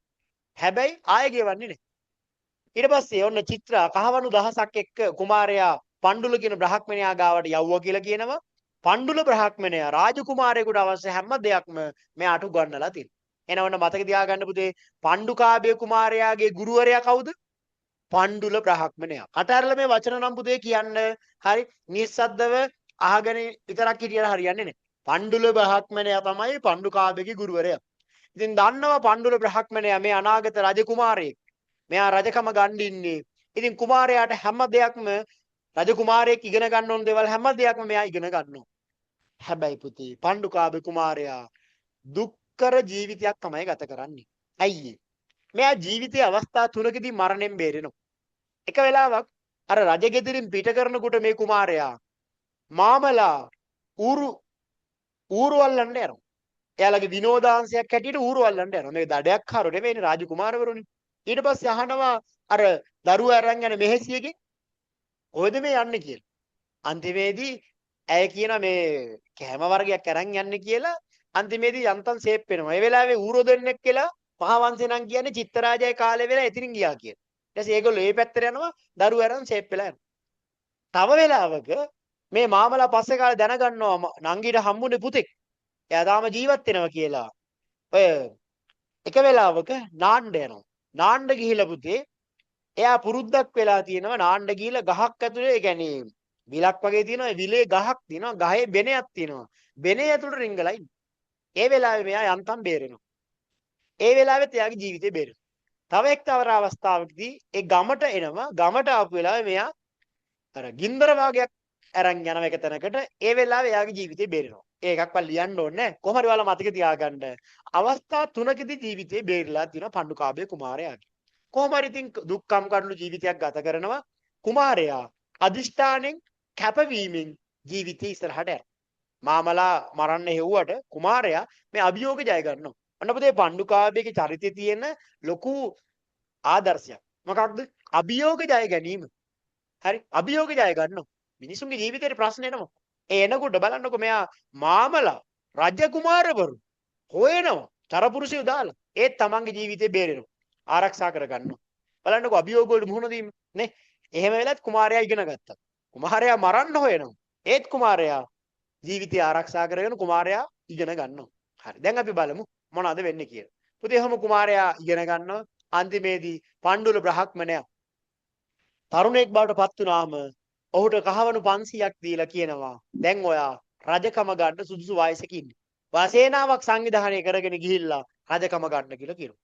හැබැයි ආයෙ ගෙවන්නේ නැහැ. ඊට පස්සේ ඔන්න චිත්‍ර කහවණු 1000ක් එක්ක කුමාරයා පණ්ඩුල කියන බ්‍රහ්මණයා ගාවට යවුවා කියලා කියනවා. පණ්ඩුල බ්‍රහ්මණයා රාජකුමාරයෙකුට අවශ්‍ය හැම දෙයක්ම මෙයාට උගන්වලා තියෙනවා. එනවන්න මතක තියාගන්න පුතේ පණ්ඩුකාභය කුමාරයාගේ ගුරුවරයා කවුද? පණ්ඩුල බ්‍රහ්මණයා. කටහරලා මේ වචන නම් පුතේ කියන්න හරි නිස්සද්දව අහගෙන විතරක් හිටියලා හරියන්නේ නැහැ. පණ්ඩුල බ්‍රහ්මණයා තමයි පණ්ඩුකාභයගේ ගුරුවරයා. ඉතින් දන්නවා පණ්ඩුල බ්‍රහ්මණයා මේ අනාගත රජකුමාරයෙක්. මෙයා රජකම ගන්න ඉන්නේ. ඉතින් කුමාරයාට හැම දෙයක්ම රජකුමාරයෙක් ඉගෙන ගන්න ඕන දේවල් හැම දෙයක්ම මෙයා ඉගෙන ගන්නවා. හැබැයි පුතේ පණ්ඩුකාභය කුමාරයා දුක්කර ජීවිතයක් තමයි ගත කරන්නේ. ඇයි මෙයා ජීවිතයේ අවස්ථා තුනකදී මරණයෙන් බේරෙනවා. එක වෙලාවක් අර රජගෙදරින් පිට කරනකොට මේ කුමාරයා මාමලා ඌරු අල්ලන්න යනවා. එයාලගේ විනෝදාංශයක් හැටියට ඌරු අල්ලන්න යනවා. මේ දඩයක් හරෝ නෙවෙයිනේ රාජකුමාරවරුනි. ඊට පස්සේ අහනවා අර දරුවා අරන් යන මෙහෙසියගේ කොහෙද මේ යන්නේ කියලා. අන්තිමේදී ඇය කියන මේ කැම වර්ගයක් අරන් යන්නේ කියලා අන්තිමේදී යන්තම් සේප් වෙනවා. ඒ වෙලාවේ ඌරෝ දෙන්නෙක් කියලා මහවංශේ නම් කියන්නේ චිත්තරාජය කාලේ වෙලා එතනින් ගියා කියලා. ඊට පස්සේ ඒගොල්ලෝ මේ පැත්තට යනවා දරුවා අරන් සේප් වෙලා යනවා. තව වෙලාවක මේ මාමලා පස්සේ කාලේ දැනගන්නවා නංගිට හම්බුනේ පුතෙක්. එයා තාම ජීවත් වෙනවා කියලා. ඔය එක වෙලාවක නාන්න යනවා. නාන්න ගිහිලා පුතේ එයා පුරුද්දක් වෙලා තියෙනවා නාන්න ගිහිලා ගහක් ඇතුලේ ඒ කියන්නේ විලක් වගේ තියෙනවා ඒ විලේ ගහක් තියෙනවා ගහේ බෙනයක් තියෙනවා බෙනේ ඇතුලේ රිංගලා ඉන්නේ. ඒ වෙලාවේ මෙයා යන්තම් බේරෙනවා. ඒ වෙලාවෙත් එයාගේ ජීවිතේ බේරෙනවා. තව එක්තරා අවස්ථාවකදී ඒ ගමට එනවා ගමට ආපු වෙලාවේ මෙයා අර ගින්දර වාගයක් අරන් යන එක තැනකට ඒ වෙලාවේ එයාගේ ජීවිතේ බේරෙනවා. ඒකක්වත් ලියන්න ඕනේ නැහැ. කොහොම හරි ඔයාලා මතක තියාගන්න. අවස්ථා තුනකදී ජීවිතේ බේරිලා තියෙනවා පණ්ඩුකාභය කුමාරයාගේ. කොහොම හරි ඉතින් දුක්ඛම් කඩළු ජීවිතයක් ගත කරනවා කුමාරයා අදිෂ්ඨානෙන් කැපවීමෙන් ජීවිතේ ඉස්සරහට යනවා. මාමලා මරන්න හෙව්වට කුමාරයා මේ අභියෝග ජය ගන්නවා. අන්න පුතේ පණ්ඩුකාභයගේ චරිතයේ තියෙන ලොකු ආදර්ශයක්. මොකක්ද? අභියෝග ජය ගැනීම. හරි අභියෝග ජය ගන්නවා. මිනිසුන්ගේ ජීවිතේට ප්‍රශ්න එනවා. ඒ එනකොට බලන්නකො මෙයා මාමලා රජකුමාරවරු හොයනවා. චරපුරුෂයෝ දාලා ඒත් තමන්ගේ ජීවිතේ බේරෙනවා. ආරක්ෂා කරගන්නවා. බලන්නකො අභියෝග වලට මුහුණ දීම නේ. එහෙම වෙලත් කුමාරයා ඉගෙන ගත්තා. කුමාරයා මරන්න හොයනවා. ඒත් කුමාරයා ජීවිතය ආරක්ෂා කරගෙන කුමාරයා ඉගෙන ගන්නවා. හරි. දැන් අපි බලමු මොනවද වෙන්නේ කියලා. පුතේ එහෙම කුමාරයා ඉගෙන ගන්නවා. අන්තිමේදී පණ්ඩුල බ්‍රහ්මණයා තරුණයෙක් බවට පත් වුණාම ඔහුට කහවණු 500ක් දීලා කියනවා දැන් ඔයා රජකම ගන්න සුදුසු වයසක ඉන්නේ. වාසේනාවක් සංවිධානය කරගෙන ගිහිල්ලා රජකම ගන්න කියලා කියනවා.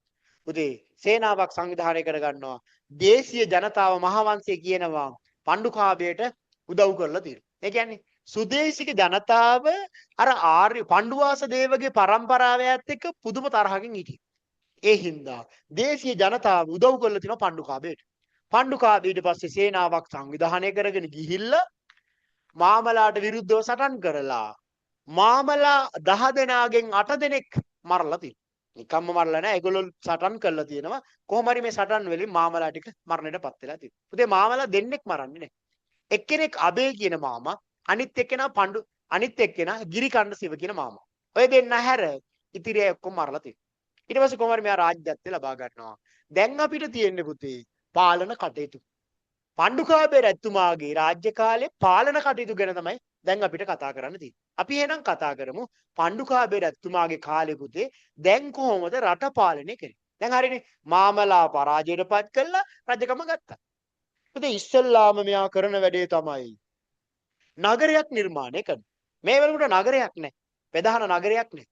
පුතේ සේනාවක් සංවිධානය කර ගන්නවා. දේශීය ජනතාව මහවංශය කියනවා පණ්ඩුකාභයට උදව් කරලා තියෙනවා. ඒ කියන්නේ සුදේශික ජනතාව අර ආර්ය පණ්ඩුවාස දේවගේ පරම්පරාවත් එක්ක පුදුම තරහකින් හිටියේ. ඒ හින්දා දේශීය ජනතාව උදව් කරලා තිනවා පණ්ඩුකාභයට. පණ්ඩුකාභය ඊට පස්සේ සේනාවක් සංවිධානය කරගෙන ගිහිල්ලා මාමලාට විරුද්ධව සටන් කරලා මාමලා 10 දෙනාගෙන් 8 දෙනෙක් මරලා තියෙනවා. නිකම්ම මරලා නැහැ. ඒගොල්ලෝ සටන් කරලා තියෙනවා. කොහොම හරි මේ සටන් වලින් මාමලා ටික මරණයටපත් වෙලා තියෙනවා. පුතේ මාමලා දෙන්නෙක් මරන්නේ නැහැ. එක්කෙනෙක් අබේ කියන මාමා, අනිත් එක්කෙනා ගිරිකණ්ඩ සිව කියන මාමා. ඔය දෙන්න හැර ඉතිරි අය ඔක්කොම මරලා තියෙනවා. ඊට පස්සේ කොහොම හරි මෙයා රාජ්‍යත්වය ලබා ගන්නවා. දැන් අපිට තියෙන්නේ පුතේ පාලන කටයුතු. පණ්ඩුකාභය රජතුමාගේ රාජ්‍ය කාලේ පාලන කටයුතු ගැන තමයි දැන් අපිට කතා කරන්න තියෙන්නේ. අපි එහෙනම් කතා කරමු පණ්ඩුකාභය රජතුමාගේ කාලේ පුතේ දැන් කොහොමද රට පාලනය කරේ. දැන් හරිනේ මාමලා පරාජයටපත් කළා රජකම ගත්තා. පුතේ ඉස්සෙල්ලාම මෙයා කරන වැඩේ තමයි නගරයක් නිර්මාණය කරන. මේ වෙනකොට නගරයක් නැහැ. ප්‍රධාන නගරයක් නැහැ.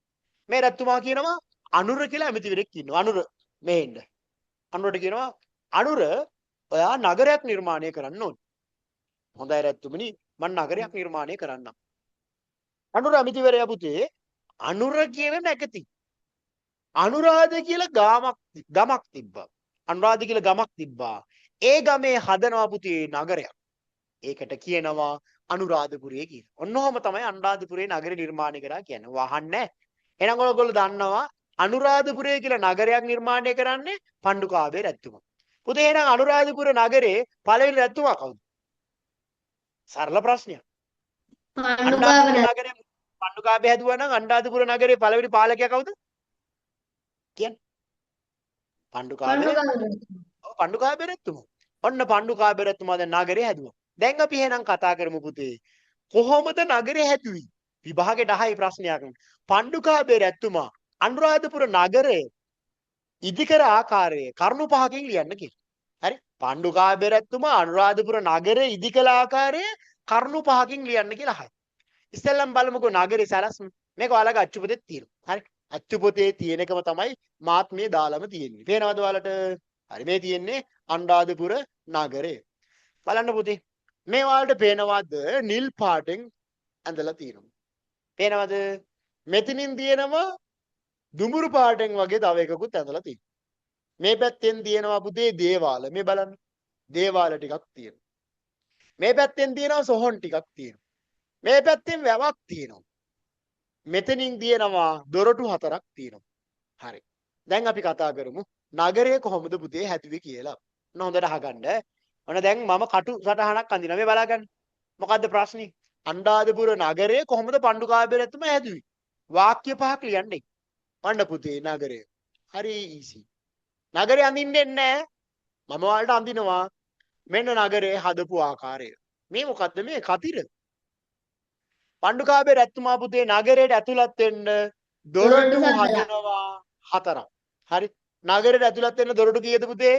මේ රජතුමා කියනවා අනුර කියලා ඇමතිවරයෙක් ඉන්නවා. අනුර මෙහෙන්න. අනුරට කියනවා අනුර ඔයා නගරයක් නිර්මාණය කරන්න ඕනේ. හොඳයි රජතුමනි මම නගරයක් නිර්මාණය කරන්නම්. අනුර අමිතිවරයා පුතේ අනුර කියන නැකති. අනුරාධ කියලා ගමක් තිබ්බා. අනුරාධ කියලා ගමක් තිබ්බා. ඒ ගමේ හදනවා පුතේ නගරයක්. ඒකට කියනවා අනුරාධපුරය කියලා. ඔන්නෝම තමයි අනුරාධපුරේ නගර නිර්මාණය කරා කියන්නේ. වහන්නේ. එහෙනම් ඔයගොල්ලෝ දන්නවා අනුරාධපුරය කියලා නගරයක් නිර්මාණය කරන්නේ පණ්ඩුකාභය රජතුමා. පුතේ එහෙනම් අනුරාධපුර නගරේ පළවෙනි රජතුමා කවුද? සරල ප්‍රශ්නයක්. පණ්ඩුකාභය හැදුවා නම් අනුරාධපුර නගරේ පළවෙනි පාලකයා කවුද? කියන්නේ. පණ්ඩුකාභය රජතුමා. ඔන්න පණ්ඩුකාභය රජතුමා දැන් නගරේ හැදුවා. දැන් අපි එහෙනම් කතා කරමු පුතේ. කොහොමද නගරේ හැදුවේ? විභාගෙට අහයි ප්‍රශ්නයක්. පණ්ඩුකාභය රජතුමා අනුරාධපුර නගරේ ඉදිකර ආකාරය කරුණු පහකින් ලියන්න කියලා. හරි? පණ්ඩුකාභය රජතුමා අනුරාධපුර නගරේ ඉදිකල ආකාරය කරුණු පහකින් ලියන්න කියලා අහයි. ඉස්සෙල්ලම බලමුකෝ නගරේ සැලැස්ම. මේක ඔයාලගේ අච්චුපතේ තියෙනවා. හරි? අච්චුපතේ තියෙන එකම තමයි මාත් මේ දාලම තියෙන්නේ. පේනවද ඔයාලට? හරි මේ තියෙන්නේ අනුරාධපුර නගරය. බලන්න පුතේ. මේ ඔයාලට පේනවද නිල් පාටෙන් ඇඳලා තියෙනවා. පේනවද? මෙතනින් තියෙනවා දුඹුරු පාටෙන් වගේ තව එකකුත් ඇඳලා තියෙනවා. මේ පැත්තෙන් තියෙනවා පුතේ දේවාල. මේ බලන්න. දේවාල ටිකක් තියෙනවා. මේ පැත්තෙන් තියෙනවා සොහොන් ටිකක් තියෙනවා. මේ පැත්තෙන් වැවක් තියෙනවා. මෙතනින් තියෙනවා දොරටු 4ක් තියෙනවා. හරි. දැන් අපි කතා කරමු නගරය කොහොමද පුතේ හැදුවේ කියලා. ඔන්න හොඳට අහගන්න. ඔන්න දැන් මම කටු සටහනක් අඳිනවා. මේ බලාගන්න. මොකද්ද ප්‍රශ්නේ? අනුරාධපුර නගරය කොහොමද පණ්ඩුකාභය රජතුමා හැදුවේ? වාක්‍ය පහක් ලියන්නේ. අන්න පුතේ නගරය. හරි ඊසි. නගරය අඳින්නේ නැහැ. මම ඔයාලට අඳිනවා. මෙන්න නගරේ හදපු ආකාරය. මේ මොකද්ද මේ කතිර? පණ්ඩුකාභය රජතුමා පුතේ නගරයට ඇතුළත් වෙන්න දොරටු හදනවා 4ක්. හරි. නගරයට ඇතුළත් වෙන්න දොරටු කීයද පුතේ?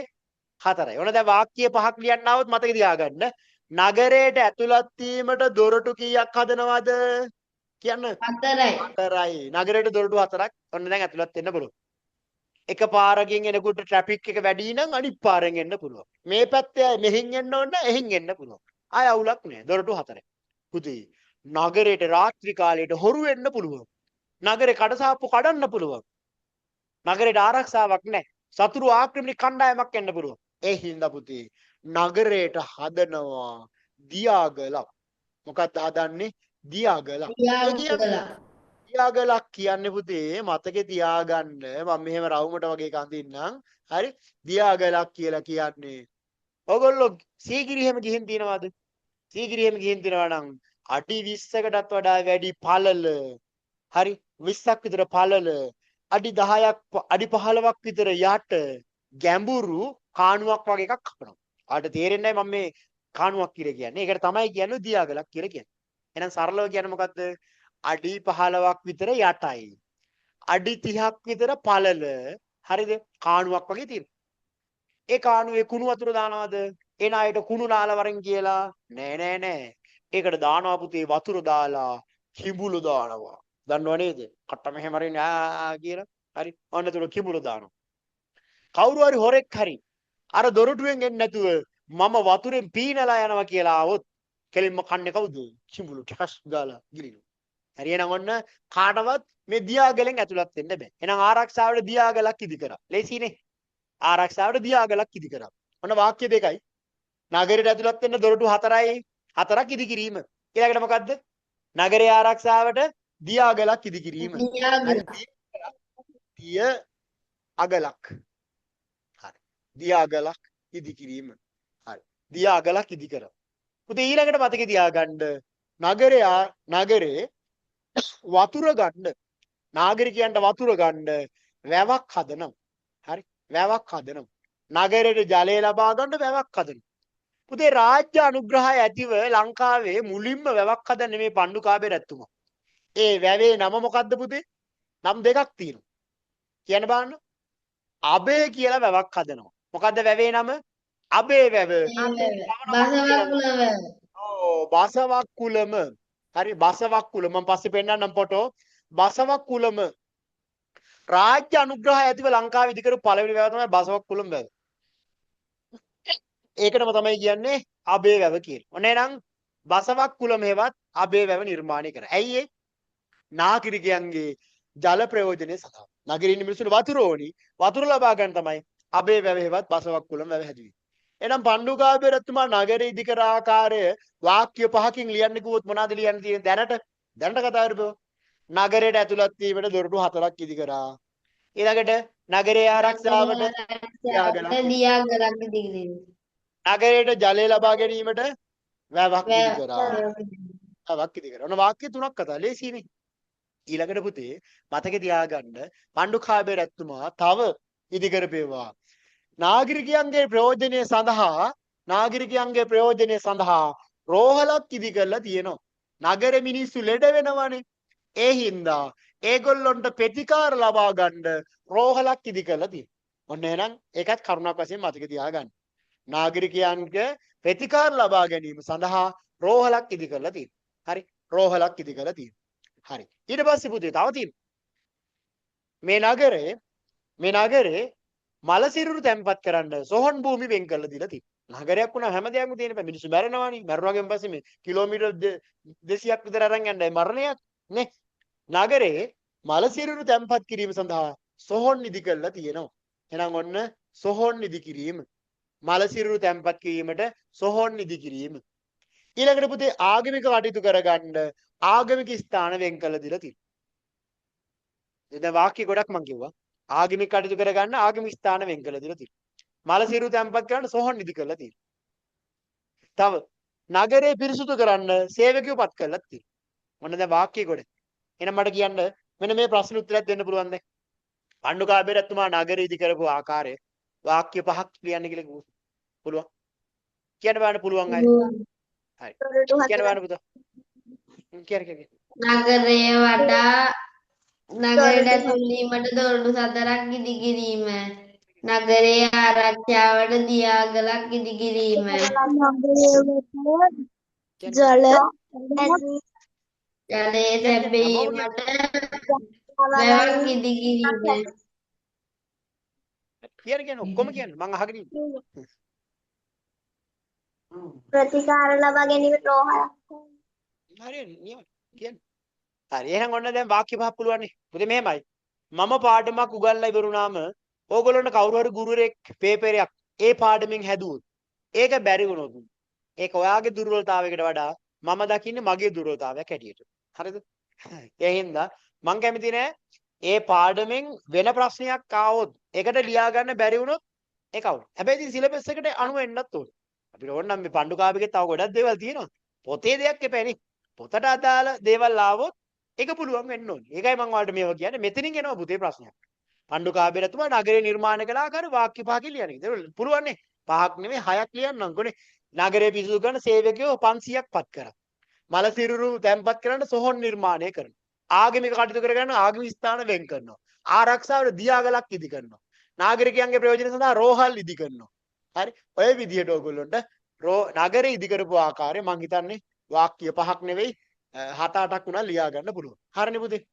4යි. ඔන්න දැන් වාක්‍ය පහක් ලියන්න આવොත් මතක තියාගන්න. නගරයට ඇතුළත් වීමට දොරටු කීයක් හදනවද? කියන්න. 4යි. 4යි. නගරයට දොරටු 4ක්. ඔන්න දැන් ඇතුළත් වෙන්න පුළුවන්. එක පාරකින් එනකොට ට්‍රැෆික් එක වැඩි නම් අනිත් පාරෙන් එන්න පුළුවන්. මේ පැත්තේ මෙහෙන් එන්න ඕන එහෙන් එන්න පුළුවන්. ආය අවුලක් නෑ. දොරටු 4යි. පුතේ නගරයට රාත්‍රී කාලයට හොරු වෙන්න පුළුවන්. නගරේ කඩසාප්පු කඩන්න පුළුවන්. නගරයට ආරක්ෂාවක් නැහැ. සතුරු ආක්‍රමණික කණ්ඩායමක් එන්න පුළුවන්. ඒ හින්දා පුතේ නගරයට හදනවා දියාගලක්. මොකක්ද හදන්නේ? දියාගලක්. දියාගලක් කියන්නේ පුතේ මතකේ තියාගන්න. මම මෙහෙම රවුමට වගේ එකක් අඳින්නම්. හරි? දියාගලක් කියලා කියන්නේ ඔයගොල්ලෝ සීගිරි එහෙම ගිහින් තියනවාද? සීගිරි එහෙම ගිහින් තියනවා නම් අඩි 20කටත් වඩා වැඩි පළල. හරි? 20ක් විතර පළල. අඩි 10ක් අඩි 15ක් විතර යට ගැඹුරු කාණුවක් වගේ එකක් කපනවා. ආට තේරෙන්නේ නැහැ මම මේ කාණුවක් කියලා කියන්නේ. ඒකට තමයි කියන්නේ දියාගලක් කියලා කියන්නේ. එහෙනම් සරලව කියන්නේ මොකද්ද? අඩි 15ක් විතර යටයි. අඩි 30ක් විතර පළල හරිද කාණුවක් වගේ තියෙනවා. ඒ කාණුවේ කුණු වතුර දානවද? එන අයට කුණු නාල වරෙන් කියලා නෑ. ඒකට දානවා පුතේ වතුර දාලා කිඹුලු දානවා. දන්නව නේද? කට මෙහෙම හරින කියලා. හරි. ඔන්න තුන කිඹුලු දානවා. කවුරු හරි හොරෙක් හරි අර දොරටුවෙන් එන්නේ නැතුව මම වතුරෙන් පීනලා යනවා කියලා આવොත් කෙලින්ම කන්නේ කවුද? කිඹුලු ටස් ගාලා ගිලිනවා. හරි එහෙනම් ඔන්න කාටවත් මේ දියාගලෙන් ඇතුළත් වෙන්න බෑ. එහෙනම් ආරක්ෂාවට දියාගලක් ඉදි කරා. ලේසියිනේ. ආරක්ෂාවට දියාගලක් ඉදි කරා. ඔන්න වාක්‍ය දෙකයි. නගරයට ඇතුළත් වෙන්න දොරටු 4යි. 4ක් ඉදි කිරීම. ඊළඟට මොකද්ද? නගරයේ ආරක්ෂාවට දියාගලක් ඉදි කිරීම. හරි. දිය අගලක්. හරි. දියාගලක් ඉදි කිරීම. හරි. දියාගලක් ඉදි කරා. පුතේ ඊළඟට මතකේ තියාගන්න නගරේ වතුර ගන්න නාගරිකයන්ට වතුර ගන්න වැවක් හදනවා. හරි. වැවක් හදනවා. නගරයට ජලය ලබා ගන්න වැවක් හදනවා. පුතේ රාජ්‍ය අනුග්‍රහය ඇතිව ලංකාවේ මුලින්ම වැවක් හදන්නේ මේ පණ්ඩුකාභය රැතුමා. ඒ වැවේ නම මොකද්ද පුතේ? නම් දෙකක් තියෙනවා. කියන්න බලන්න. අබේ කියලා වැවක් හදනවා. මොකද්ද වැවේ නම? අබේ වැව. බසවක්කුලව. බසවක්කුලම. හරි බසවක්කුල මම පස්සේ පෙන්නන්නම් ෆොටෝ. බසවක්කුලම රාජ්‍ය අනුග්‍රහය ඇතිව ලංකාවේ ඉදි කරපු පළවෙනි වැව තමයි බසවක්කුලම වැව. ඒකටම තමයි කියන්නේ අබේ වැව කියලා. ඔන්න එහෙනම් බසවක්කුලම හේවත් අබේ වැව නිර්මාණය කරා. ඇයි ඒ? නාගරිකයන්ගේ ජල ප්‍රයෝජනය සඳහා. නගරේ ඉන්න මිනිස්සුන්ට වතුර ඕනි. වතුර ලබා ගන්න තමයි අබේ වැව හේවත් බසවක්කුලම වැව හැදුවේ. එහෙනම් පණ්ඩුකාභය රජතුමා නගරේ ඉදි කර ආකාරය වාක්‍ය 5කින් ලියන්න කිව්වොත් මොනවද ලියන්න තියෙන්නේ දැනට කතා කරපුවා. නගරයට ඇතුළත් වීමට දොරටු 4ක් ඉදි කරා. ඊළඟට නගරයේ ආරක්ෂාවට දියාගලක් ඉදි කිරීම. නගරයට ජලය ලබා ගැනීමට වැවක් ඉදි කරා. වැවක් ඉදි කරා. ඔන්න වාක්‍ය 3ක් කතා ලේසියිනේ. ඊළඟට පුතේ මතකේ තියාගන්න පණ්ඩුකාභය රජතුමා තව ඉදි කරපේවා. නාගරිකයන්ගේ ප්‍රයෝජනය සඳහා රෝහලක් ඉදි කරලා තියෙනවා. නගර මිනිස්සු ලෙඩ වෙනවනේ. ඒ හින්දා ඒගොල්ලොන්ට ප්‍රතිකාර ලබා ගන්න රෝහලක් ඉදි කරලා තියෙනවා. ඔන්න එහෙනම් ඒකත් කරුණක් වශයෙන් මතක තියාගන්න. නාගරිකයන්ගේ ප්‍රතිකාර ලබා ගැනීම සඳහා රෝහලක් ඉදි කරලා තියෙනවා. හරි. රෝහලක් ඉදි කරලා තියෙනවා. හරි. ඊට පස්සේ පුතේ තව තියෙනවා. මේ නගරේ මල සිරුරු තැන්පත් කරන්න සොහොන් භූමි වෙන් කරලා දීලා තියෙනවා. නගරයක් වුණා හැම දෙයක්ම තියෙන බෑ. මිනිස්සු මැරෙනවානේ. මැරුණාගෙන් පස්සේ මේ කිලෝමීටර් 200ක් විතර අරන් යන්නයි මරණයක් නේ. නගරේ මල සිරුරු තැන්පත් කිරීම සඳහා සොහොන් ඉදි කරලා තියෙනවා. එහෙනම් ඔන්න සොහොන් ඉදි කිරීම. මල සිරුරු තැන්පත් කිරීමට සොහොන් ඉදි කිරීම. ඊළඟට පුතේ ආගමික කටයුතු කරගන්න ආගමික ස්ථාන වෙන් කරලා දීලා තියෙනවා. දැන් වාක්‍ය ගොඩක් මම කිව්වා. ආගමික කටයුතු කරගන්න ආගමික ස්ථාන වෙන් කරලා දීලා තියෙනවා. මල සිරුරු තැන්පත් කරන්න සොහොන් ඉදි කරලා තියෙනවා. තව නගරේ පිරිසුදු කරන්න සේවකයෝ පත් කරලා තියෙනවා. මොන දැන් වාක්‍ය ගොඩ. එහෙනම් මට කියන්න මෙන්න මේ ප්‍රශ්න උත්තරයක් දෙන්න පුළුවන් දැන්. පණ්ඩුකාභය රජතුමා නගරේ ඉදි කරපු ආකාරය වාක්‍ය 5ක් ලියන්න කියලා කිව්වා. පුළුවන්. කියන්න බලන්න පුළුවන් අය. හරි. කියන්න බලන්න පුතා. කියන්න. නගරය වඩා නගරයට ඇතුල් වීමට දොරටු 4ක් ඉදි කිරීම. නගරයේ ආරක්ෂාවට දියාගලක් ඉදි කිරීම. ජලය සැපයීමට වැවක් ඉදි කිරීම. කියන්න ඔක්කොම කියන්න මම අහගෙන ඉන්නවා. ප්‍රතිකාර ලබා ගැනීමට රෝහලක්. හරියනේ නියම කියන්න. හරි එහෙනම් ඔන්න දැන් වාක්‍ය 5ක් පුළුවන් නේ. පුතේ මෙහෙමයි. මම පාඩමක් උගන්ලා ඉවරුනාම ඕගොල්ලන්ට කවුරු හරි ගුරුවරයෙක් පේපරයක් ඒ පාඩමෙන් හැදුවොත් ඒක බැරි වුණොත් ඒක ඔයාගේ දුර්වලතාවයකට වඩා මම දකින්නේ මගේ දුර්වලතාවයක් හැටියට. හරිද? ඒ හින්දා මම කැමති නෑ ඒ පාඩමෙන් වෙන ප්‍රශ්නයක් ආවොත් ඒකට ලියා ගන්න බැරි වුණොත් ඒක අවුල්. හැබැයි ඉතින් සිලබස් එකට අනුව එන්නත් ඕනේ. අපිට ඕන නම් මේ පණ්ඩුකාභිකේ තව ගොඩක් දේවල් තියෙනවා. පොතේ දෙයක් එපැනේ. පොතට අදාළ දේවල් ආවොත් ඒක පුළුවන් වෙන්න ඕනේ. ඒකයි මම ඔයාලට මේවා කියන්නේ. මෙතනින් එනවා පුතේ ප්‍රශ්නයක්. පණ්ඩුකාභය රජතුමා නගරේ නිර්මාණය කළ ආකාර වාක්‍ය 5කින් ලියන්නේ. ඒක පුළුවන් නේ. 5ක් නෙමෙයි 6ක් ලියන්නම්කොනේ. නගරේ පිරිසුදු කරන සේවකයෝ 500ක් පත් කරා. මල සිරුරු තැන්පත් කරන්න සොහොන් නිර්මාණය කරනවා. ආගමික කටයුතු කරගන්න ආගමික ස්ථාන වෙන් කරනවා. ආරක්ෂාවට දියාගලක් ඉදි කරනවා. නාගරිකයන්ගේ ප්‍රයෝජන සඳහා රෝහල් ඉදි කරනවා. හරි. ඔය විදිහට ඕගොල්ලන්ට නගරේ ඉදි කරපු ආකාරය මං හිතන්නේ වාක්‍ය 5ක් නෙවෙයි 7-8ක් උනා ලියා ගන්න පුළුවන්. හරිනේ පුතේ.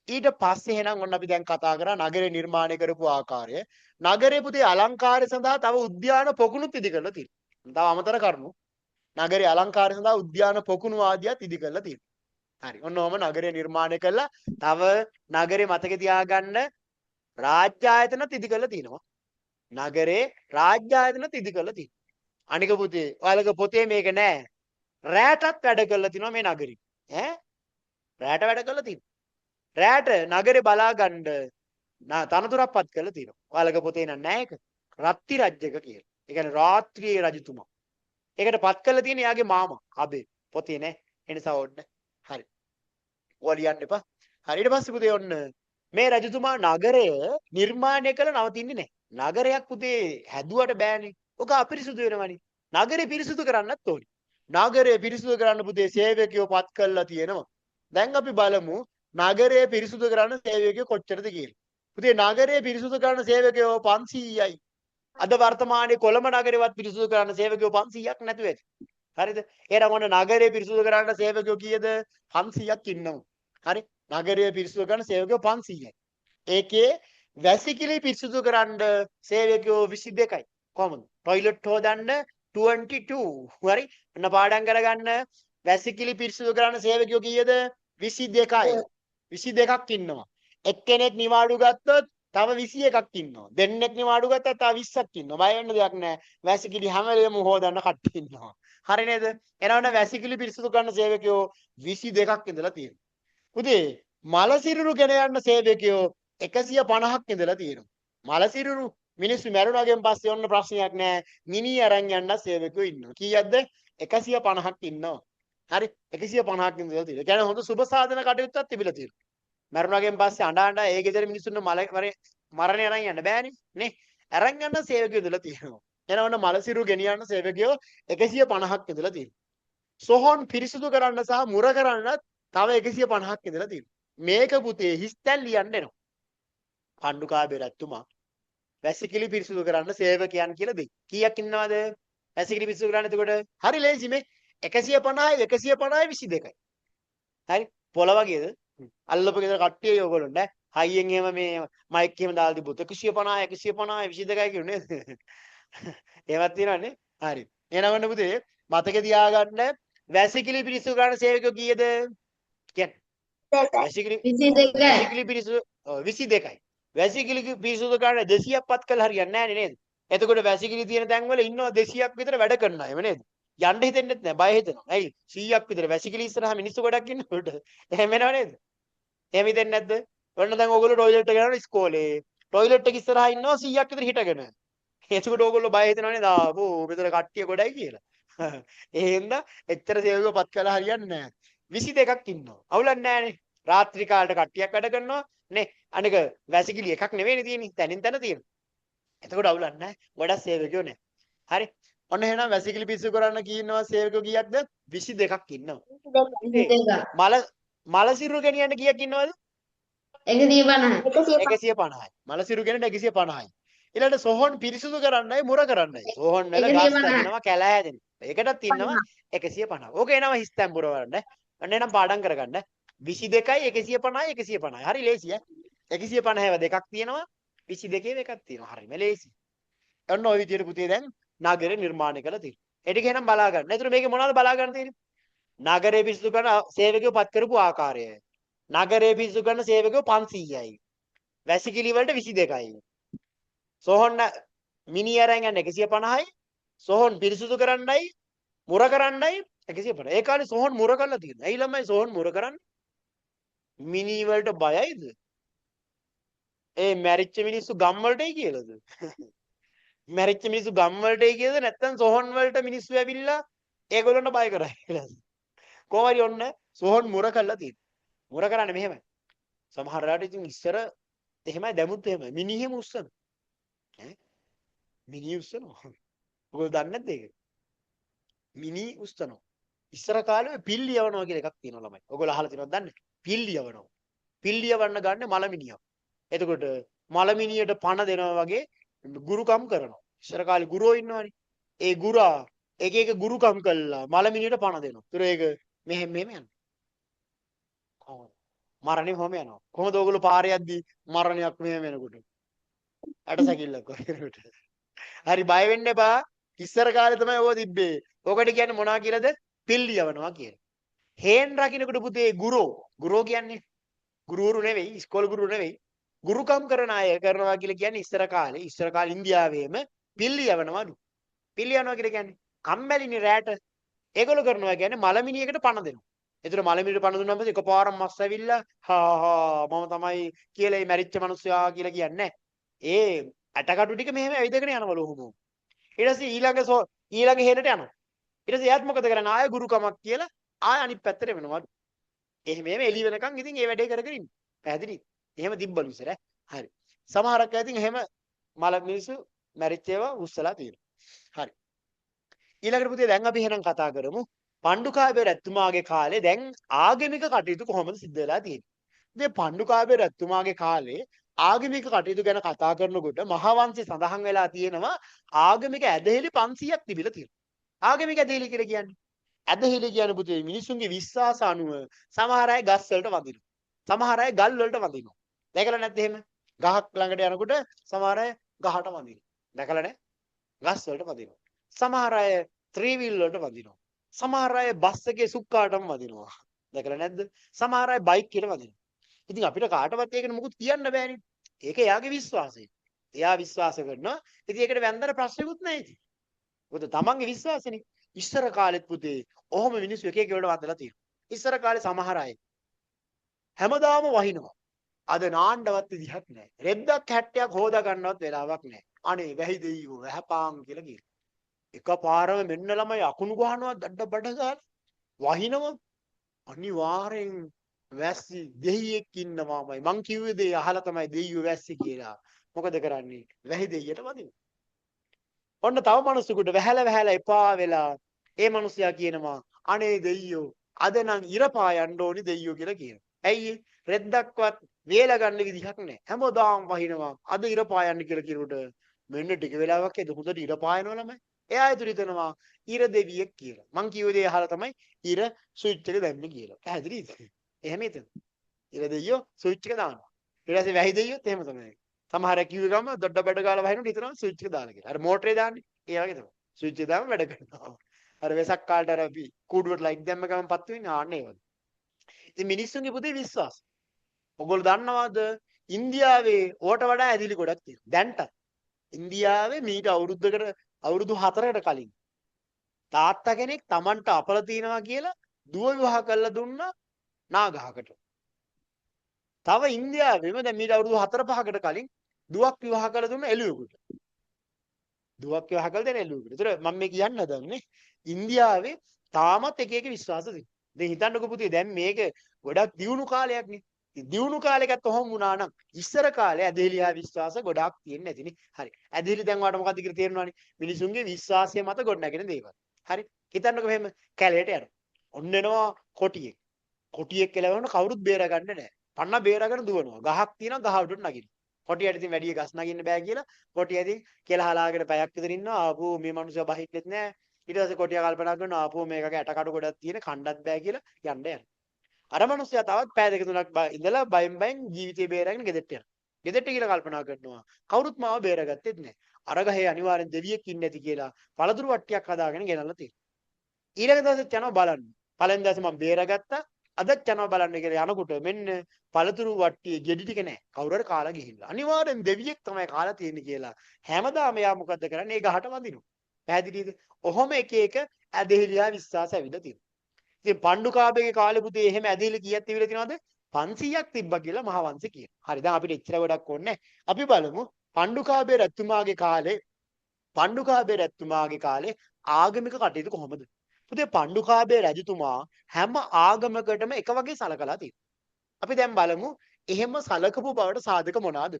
ඊට පස්සේ එහෙනම් ඔන්න අපි දැන් කතා කරා නගරේ නිර්මාණය කරපු ආකාරය. නගරේ පුතේ අලංකාරය සඳහා තව උද්‍යාන පොකුණුත් ඉදි කරලා තියෙනවා. තව අමතර කරුණු. නගරේ අලංකාරය සඳහා උද්‍යාන පොකුණු ආදියත් ඉදි කරලා තියෙනවා. හරි. ඔන්න ඔහම නගරය නිර්මාණය කළා. තව නගරේ මතක තියාගන්න රාජ්‍ය ආයතනත් ඉදි කරලා තියෙනවා. නගරේ රාජ්‍ය ආයතනත් ඉදි කරලා තියෙනවා. අනික පුතේ ඔයාලගේ පොතේ මේක නෑ. රැටත් වැඩ කරලා තිනවා මේ නගරේ. ඈ රැට වැඩ කරලා තිනවා. රැට නගරේ බලා ගන්න තනතුරක්පත් කරලා තිනවා. ඔයාලගේ පොතේ නෑ ඒක. රත්ති රජ්‍යක කියලා. ඒ කියන්නේ රාත්‍රියේ රජතුමා. ඒකට පත් කරලා තියෙන යාගේ මාමා අබේ. පොතේ නෑ. ඒ නිසා ඕන්න. හරි. ඔයා ලියන්න එපා. හරි ඊට පස්සේ පුතේ ඔන්න මේ රජතුමා නගරය නිර්මාණය කළ නවතින්නේ නෑ. නගරයක් පුතේ හැදුවට බෑනේ. ඔක අපිරිසුදු වෙනවනේ. නගරේ පිරිසුදු කරන්නත් ඕනේ. නගරය පිරිසුදු කරන්න පුතේ සේවකයෝ පත් කරලා තියෙනවා. දැන් අපි බලමු නගරය පිරිසුදු කරන්න සේවකයෝ කොච්චරද කියලා. පුතේ නගරය පිරිසුදු කරන්න සේවකයෝ 500යි. අද වර්තමානයේ කොළඹ නගරේවත් පිරිසුදු කරන්න සේවකයෝ 500ක් නැතුව ඇති. හරිද? එහෙනම් ඔන්න නගරය පිරිසුදු කරන්න සේවකයෝ කීයද? 500ක් ඉන්නවා. හරි? නගරය පිරිසුදු කරන්න සේවකයෝ 500යි. ඒකේ වැසිකිලි පිරිසුදු කරන්න සේවකයෝ 22යි. කොහොමද? টয়ලට් හොදන්න 22. හරි? ඔන්න පාඩම් කරගන්න වැසිකිලි පිරිසුදු කරන්න සේවකයෝ කීයද? 22යි. 22ක් ඉන්නවා. එක්කෙනෙක් නිවාඩු ගත්තොත් තව 21ක් ඉන්නවා. දෙන්නෙක් නිවාඩු ගත්තත් තව 20ක් ඉන්නවා. බය වෙන්න දෙයක් නැහැ. වැසිකිලි හැම වෙලේම හොදන්න කට්ටිය ඉන්නවා. හරි නේද? එනවනම් වැසිකිලි පිරිසුදු කරන සේවකයෝ 22ක් ඉඳලා තියෙනවා. පුතේ මලසිරුරු ගෙන යන්න සේවකයෝ 150ක් ඉඳලා තියෙනවා. මලසිරුරු මිනිස්සු මැරුණාගෙන් පස්සේ ඔන්න ප්‍රශ්නයක් නැහැ. මිනි අරන් යන්න සේවකයෝ ඉන්නවා. කීයක්ද? 150ක් ඉන්නවා. හරි 150ක් ඉඳලා තියෙනවා. කියන්නේ හොඳ සුබ සාධන කටයුත්තක් තිබිලා තියෙනවා. මරුණාගෙන් පස්සේ අඬ අඬ ඒ ගෙදර මිනිස්සුන්ට මරණය අරන් යන්න බෑනේ නේ. අරන් යන්න සේවකයෝ ඉඳලා තියෙනවා. එනවන මලසිරු ගෙනියන්න සේවකයෝ 150ක් ඉඳලා තියෙනවා. සොහොන් පිරිසුදු කරන්න සහ මුර කරන්න තව 150ක් ඉඳලා තියෙනවා. මේක පුතේ හිස්තැන් ලියන්න එනවා. පණ්ඩුකාභය රජතුමා වැසිකිලි පිරිසුදු කරන්න සේවකයන් කියලා දෙයි. කීයක් ඉන්නවද? වැසිකිලි පිරිසුදු කරන්න එතකොට හරි ලේසි මේ 150යි 22යි. හරි පොළ වගේද? අල්ලපු ගෙදර කට්ටිය ඔයගොල්ලෝ නෑ. හයියෙන් එහෙම මේ මයික් එහෙම දාලා තිබුත් 150 22යි කියුනේ නේද? ඒවත් තියෙනවනේ. හරි. එහෙනම් පුතේ මතක තියාගන්න වැසිකිලි පිරිසුදු කරන්න සේවකයෝ කීයද? කියන්නේ වැසිකිලි 22යි. පිරිසුදු 22යි. වැසිකිලි පිරිසුදු කරන්න 200ක් පත් කළා හරියන්නේ නැහැ නේද? එතකොට වැසිකිලි තියෙන තැන්වල ඉන්නවා 200ක් විතර වැඩ කරන අය නේද? යන්න හිතෙන්නේ නැහැ බය හිතෙනවා. ඇයි 100ක් විතර වැසිකිලි ඉස්සරහා මිනිස්සු ගොඩක් ඉන්නකොට එහෙම වෙනව නේද? එහෙම හිතෙන්නේ නැද්ද? ඔන්න දැන් ඕගොල්ලෝ টয়ලට් එක යනවා ඉස්කෝලේ. টয়ලට් එක ඉස්සරහා ඉන්නවා 100ක් විතර හිටගෙන. එතකොට ඕගොල්ලෝ බය හිතනවනේ දාපෝ මෙතන කට්ටිය ගොඩයි කියලා. ඒ හින්දා එච්චර සේවකව පත් කළා හරියන්නේ නැහැ. 22ක් ඉන්නවා. අවුලක් නැහැනේ. රාත්‍රී කාලේට කට්ටියක් වැඩ කරනවා නේ. අනික වැසිකිලි එකක් නෙවෙයිනේ තියෙන්නේ. තනින් තන තියෙනවා. එතකොට අවුලක් නැහැ. ගොඩක් සේවකයෝ නැහැ. හරි. ඔන්න එහෙනම් වැසිකිලි පිස්සු කරන්න කීනවා සේවකයෝ කීයක්ද? 22ක් ඉන්නවා. 22. මලසිරු ගෙනියන්න කීයක් ඉන්නවද? 150. 150යි. මලසිරු ගෙනියන්න 150යි. ඊළඟට සොහොන් පිරිසුදු කරන්නයි මුර කරන්නයි. සොහොන් වල ගස් 150. හැදෙනවා කැලෑ හැදෙනවා. ඒකටත් ඉන්නවා 150. ඕක එනවා හිස්තැන් පුරවන්න. අන්න එනම් පාඩම් කරගන්න. 22යි 150යි 150යි. හරි ලේසි ඈ. 150ව දෙකක් තියෙනවා 22ව එකක් තියෙනවා. හරිම ලේසි. ඔන්න ඔය විදිහට පුතේ දැන් නගරය නිර්මාණය කරලා තියෙනවා. ඒ ටික එහෙනම් බලා ගන්න. ඒතර මේකේ මොනවද බලා ගන්න තියෙන්නේ? නගරය පිරිසුදු කරන සේවකයෝ පත් කරපු ආකාරය. නගරය පිරිසුදු කරන සේවකයෝ 500යි. වැසිකිලි වලට 22යි. සොහොන් මිනි අරන් යන 150යි. සොහොන් පිරිසුදු කරන්නයි මුර කරන්නයි 150. ඒ කාලේ සොහොන් මුර කරලා තියෙනවා. ඇයි ළමයි සොහොන් මුර කරන්නේ? මිනි වලට බයයිද? ඒ මැරිච්ච මිනිස්සු ගම් වලටයි කියලාද? මැරිච්ච මිනිස්සු ගම් වලටයි කියලාද නැත්නම් සොහොන් වලට මිනිස්සු ඇවිල්ලා ඒගොල්ලන්ට බය කරයි කියලාද? කොහොම හරි ඔන්න සොහොන් මුර කරලා තියෙනවා. මුර කරන්නේ මෙහෙමයි. සමහර වෙලාවට ඉතින් ඉස්සර එහෙමයි දැමුත් එහෙමයි. මිනිහෙම උස්සන. ඈ මිනි උස්සනවා. ඔයගොල්ලෝ දන්නේ නැද්ද ඒක? මිනි උස්සනවා. ඉස්සර කාලේ පිල්ලි යවනවා කියලා එකක් තියෙනවා ළමයි. ඔයගොල්ලෝ අහලා තියෙනවද දන්නේ? පිල්ලි යවනවා. පිල්ලියවන්න ගන්න මලමිනියක්. එතකොට මලමිනියට පණ දෙනවා වගේ ගුරුකම් කරනවා. ඉස්සර කාලේ ගුරුවෝ ඉන්නවනේ. ඒ ගුරා එක එක ගුරුකම් කළා මලමිනියට පණ දෙනවා. ඒතර ඒක මෙහෙම යනවා. කොහොමද? මරණය කොහොම යනවා? කොහොමද ඕගොල්ලෝ පාරේ යද්දී මරණයක් මෙහෙම වෙනකොට? ඇටසැකිල්ලක් වගේකට. හරි බය වෙන්න එපා. ඉස්සර කාලේ තමයි ඕක තිබ්බේ. ඕකට කියන්නේ මොනවා කියලාද? පිල්ලියවනවා කියලා. හේන් රකින්නකොට පුතේ ගුරෝ කියන්නේ ගුරුවරු නෙවෙයි, ඉස්කෝල ගුරු නෙවෙයි. ගුරුකම් කරන අය කරනවා කියලා කියන්නේ ඉස්සර කාලේ ඉන්දියාවේම පිල්ලියවනවලු. පිල්ලියවනවා කියලා කියන්නේ කම්මැලිනේ රැට. ඒගොල්ලෝ කරනවා කියන්නේ මලමිනියකට පණ දෙනවා. ඒතර මලමිනියට පණ දුන්නාම පස්සේ එකපාරක් මස් ඇවිල්ලා මම තමයි කියලා මේ මැරිච්ච මිනිස්සයා කියලා කියන්නේ. ඒ ඇටකටු ටික මෙහෙම ඇවිදගෙන යනවලු ඔහොම. ඊට පස්සේ ඊළඟ හේනට යනවා. ඊට පස්සේ එයාත් මොකද කරන්නේ? ආය ගුරුකමක් කියලා ආය අනිත් පැත්තට වෙනවලු. එහෙම එළි වෙනකන් ඉතින් ඒ වැඩේ කරගෙන ඉන්න. පැහැදිලිද? එහෙම තිබ්බලු ඉස්සර. හරි. සමහරක් අය ඉතින් එහෙම මල මිනිස්සු මැරිච්ච ඒවා උස්සලා තියෙනවා. හරි. ඊළඟට පුතේ දැන් අපි එහෙනම් කතා කරමු පණ්ඩුකාභය රජතුමාගේ කාලේ දැන් ආගමික කටයුතු කොහොමද සිද්ධ වෙලා තියෙන්නේ. ඉතින් පණ්ඩුකාභය රජතුමාගේ කාලේ ආගමික කටයුතු ගැන කතා කරනකොට මහාවංශේ සඳහන් වෙලා තියෙනවා ආගමික ඇදහිලි 500ක් තිබිලා තියෙනවා. ආගමික ඇදහිලි කියලා කියන්නේ ඇදහිලි කියන්නේ පුතේ මිනිසුන්ගේ විශ්වාස අනුව සමහර අය ගස් වලට වදිනවා. සමහර අය ගල් වලට වදිනවා. දැකලා නැත්ද එහෙම? ගහක් ළඟට යනකොට සමහර අය ගහට වදිනවා. දැකලා නැහැ? ගස් වලට වදිනවා. සමහර අය ත්‍රිවිල් වලට වදිනවා. සමහර අය බස් එකේ සුක්කාටම වදිනවා. දැකලා නැද්ද? සමහර අය බයික් එකට වදිනවා. ඉතින් අපිට කාටවත් ඒකට මොකුත් කියන්න බෑනේ. ඒක එයාගේ විශ්වාසය. එයා විශ්වාස කරනවා. ඉතින් ඒකට වැන්දර ප්‍රශ්නකුත් නැහැ ඉතින්. මොකද තමන්ගේ විශ්වාසනේ. ඉස්සර කාලෙත් පුතේ ඔහොම මිනිස්සු එක එක වලට වදලා තියෙනවා. ඉස්සර කාලේ සමහර අය හැමදාම වහිනවා. අද නාණ්ඩවත් විදිහක් නැහැ. රෙද්දක් හැට්ටයක් හොදා ගන්නවත් වෙලාවක් නැහැ. අනේ වැහි දෙයියෝ වැහපාන් කියලා කියනවා. එකපාරම මෙන්න ළමයි අකුණු ගහනවා දඩ බඩ ගාලා වහිනවා. අනිවාර්යෙන් වැස්සි දෙයියෙක් ඉන්නවාමයි. මං කිව්වේ දේ අහලා තමයි දෙයියෝ වැස්සි කියලා. මොකද කරන්නේ? වැහි දෙයියට වදිනවා. ඔන්න තව මිනිස්සුකට වැහැලා එපා වෙලා ඒ මිනිසයා කියනවා අනේ දෙයියෝ අද නම් ඉර පායන්න ඕනි දෙයියෝ කියලා කියනවා. ඇයි රෙද්දක්වත් වේල ගන්න විදිහක් නැහැ. හැමදාම වහිනවා. අද ඉර පායන්න කියලා කියනකොට මෙන්න ටික වෙලාවක් එද හොඳට ඉර පායනවා ළමයි. එයා ඉදිරි හිතනවා ඉර දෙවියෙක් කියලා. මං කිව්ව දේ අහලා තමයි ඉර ස්විච් එක දැම්මේ කියලා. පැහැදිලිද? එහෙම හිතන්න. ඉර දෙයියෝ ස්විච් එක දානවා. ඊට පස්සේ වැහි දෙයියොත් එහෙම තමයි. සමහර අය කිව්ව ගම දොඩ බඩ ගාලා වහිනකොට හිතනවා ස්විච් එක දාලා කියලා. අර මෝටරේ දාන්නේ. ඒ වගේ තමයි. ස්විච් එක දාම වැඩ කරනවා. අර වෙසක් කාලට අර අපි කූඩුවට ලයිට් දැම්ම ගමන් පත්තු වෙන්නේ ආන්න ඒ වගේ. ඉතින් මිනිස්සුන්ගේ පුතේ විශ්වාස. ඔයගොල්ලෝ දන්නවද ඉන්දියාවේ ඕට වඩා ඇදිලි ගොඩක් තියෙනවා. දැන්ට ඉන්දියාවේ මීට අවුරුදු 4කට කලින් තාත්තා කෙනෙක් Tamanට අපල තියනවා කියලා දුව විවාහ කරලා දුන්නා නාගහකට. තව ඉන්දියාවෙම දැන් මීට අවුරුදු 4-5කට කලින් දුවක් විවාහ කරලා දුන්න එළුවෙකුට. දුවක් විවාහ කරලා දෙන එළුවෙකුට. ඒතර මම මේ කියන්න හදන්නේ ඉන්දියාවේ තාමත් එක එක විශ්වාස තියෙනවා. දැන් හිතන්නකෝ පුතේ දැන් මේක ගොඩක් දියුණු කාලයක් නේ. දියුණු කාලයකත් ඔහොම වුණා නම් ඉස්සර කාලේ ඇදහිලියා විශ්වාස ගොඩාක් තියෙන්නේ නැතිනේ. හරි. ඇදහිලි දැන් වාට මොකද්ද කියලා තේරෙනවනේ. මිනිසුන්ගේ විශ්වාසය මත ගොඩනැගෙන දේවල්. හරි. හිතන්නකෝ මෙහෙම කැලේට යනවා. ඔන්න එනවා කොටියෙක්. කොටියෙක් කියලා වුණා කවුරුත් බේරගන්න නැහැ. පන්න බේරගෙන දුවනවා. ගහක් තියෙනවා ගහ උඩට නගිනවා. කොටියට ඉතින් වැඩි ගස් නගින්න බෑ කියලා කොටිය ඉතින් කෙල හලාගෙන පැයක් විතර ඉන්නවා. ආපහු මේ මිනිස්සු බහින්නෙත් නැහැ. ඊට පස්සේ කොටිය කල්පනා කරනවා ආපහු මේකගේ ඇටකඩ ගොඩක් තියෙන කණ්ඩත් බෑ කියලා යන්න යනවා. අර මිනිස්සයා තවත් පැය දෙක තුනක් ඉඳලා බයෙන් ජීවිතේ බේරගෙන ගෙදරට යනවා. ගෙදරට කියලා කල්පනා කරනවා කවුරුත් මාව බේරගත්තෙත් නැහැ. අර ගහේ අනිවාර්යෙන් දෙවියෙක් ඉන්නේ නැති කියලා පළතුරු වට්ටියක් හදාගෙන ගෙනල්ලා තියෙනවා. ඊළඟ දවසෙත් යනවා බලන්න. පළවෙනි දවසේ මම බේරගත්තා. අදත් යනවා බලන්න කියලා යනකොට මෙන්න පළතුරු වට්ටියේ ගෙඩි ටික නැහැ. කවුරු හරි කාලා ගිහිල්ලා. අනිවාර්යෙන් දෙවියෙක් තමයි කාලා තියෙන්නේ කියලා. හැමදාම එයා මොකද්ද කරන්නේ? ඒ ගහට වදිනවා. පැහැදිලිද? ඔහොම එක එක ඇදහිලියා විශ්වාස ඇවිල්ලා තියෙනවා. ඉතින් පණ්ඩුකාභයගේ කාලේ පුතේ එහෙම ඇදහිලි කීයක් තිබිලා තියෙනවද? 500ක් තිබ්බා කියලා මහාවංශ කියනවා. හරි දැන් අපිට එච්චර ගොඩක් ඕනේ අපි බලමු පණ්ඩුකාභය රජතුමාගේ කාලේ ආගමික කටයුතු කොහොමද? පුතේ පණ්ඩුකාභය රජතුමා හැම ආගමකටම එක වගේ සලකලා තියෙනවා. අපි දැන් බලමු එහෙම සලකපු බවට සාධක මොනවාද?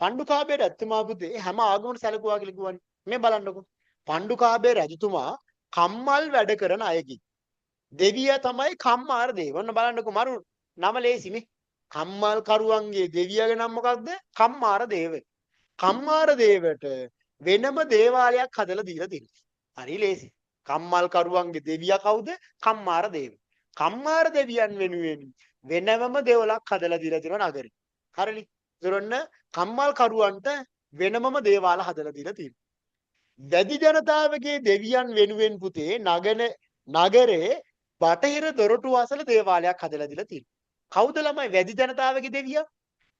පණ්ඩුකාභය රජතුමා පුතේ හැම ආගමකට සැලකුවා කියලා කිව්වනේ. මේ බලන්නකෝ. පණ්ඩුකාභය රජතුමා කම්මල් වැඩ කරන අයකි. දෙවියා තමයි කම්මාර දෙවියෝ. ඔන්න බලන්නකෝ මරු නම ලේසිනේ. කම්මල් කරුවන්ගේ දෙවියගේ නම මොකක්ද? කම්මාර දේව. කම්මාර දේවට වෙනම දේවාලයක් හදලා දීලා තියෙනවා. හරි ලේසි. කම්මල් කරුවන්ගේ දෙවියා කවුද? කම්මාර දේව. කම්මාර දෙවියන් වෙනුවෙන් වෙනම දෙවලක් හදලා දීලා තියෙනවා නගරේ. හරිනේ. ඒතරොන්න කම්මල් කරුවන්ට වෙනමම දේවාල හදලා දීලා තියෙනවා. වැඩි ජනතාවගේ දෙවියන් වෙනුවෙන් පුතේ නගරේ බටහිර දොරටු අසල දේවාලයක් හදලා දීලා තියෙනවා. කවුද ළමයි වැඩි ජනතාවගේ දෙවියා?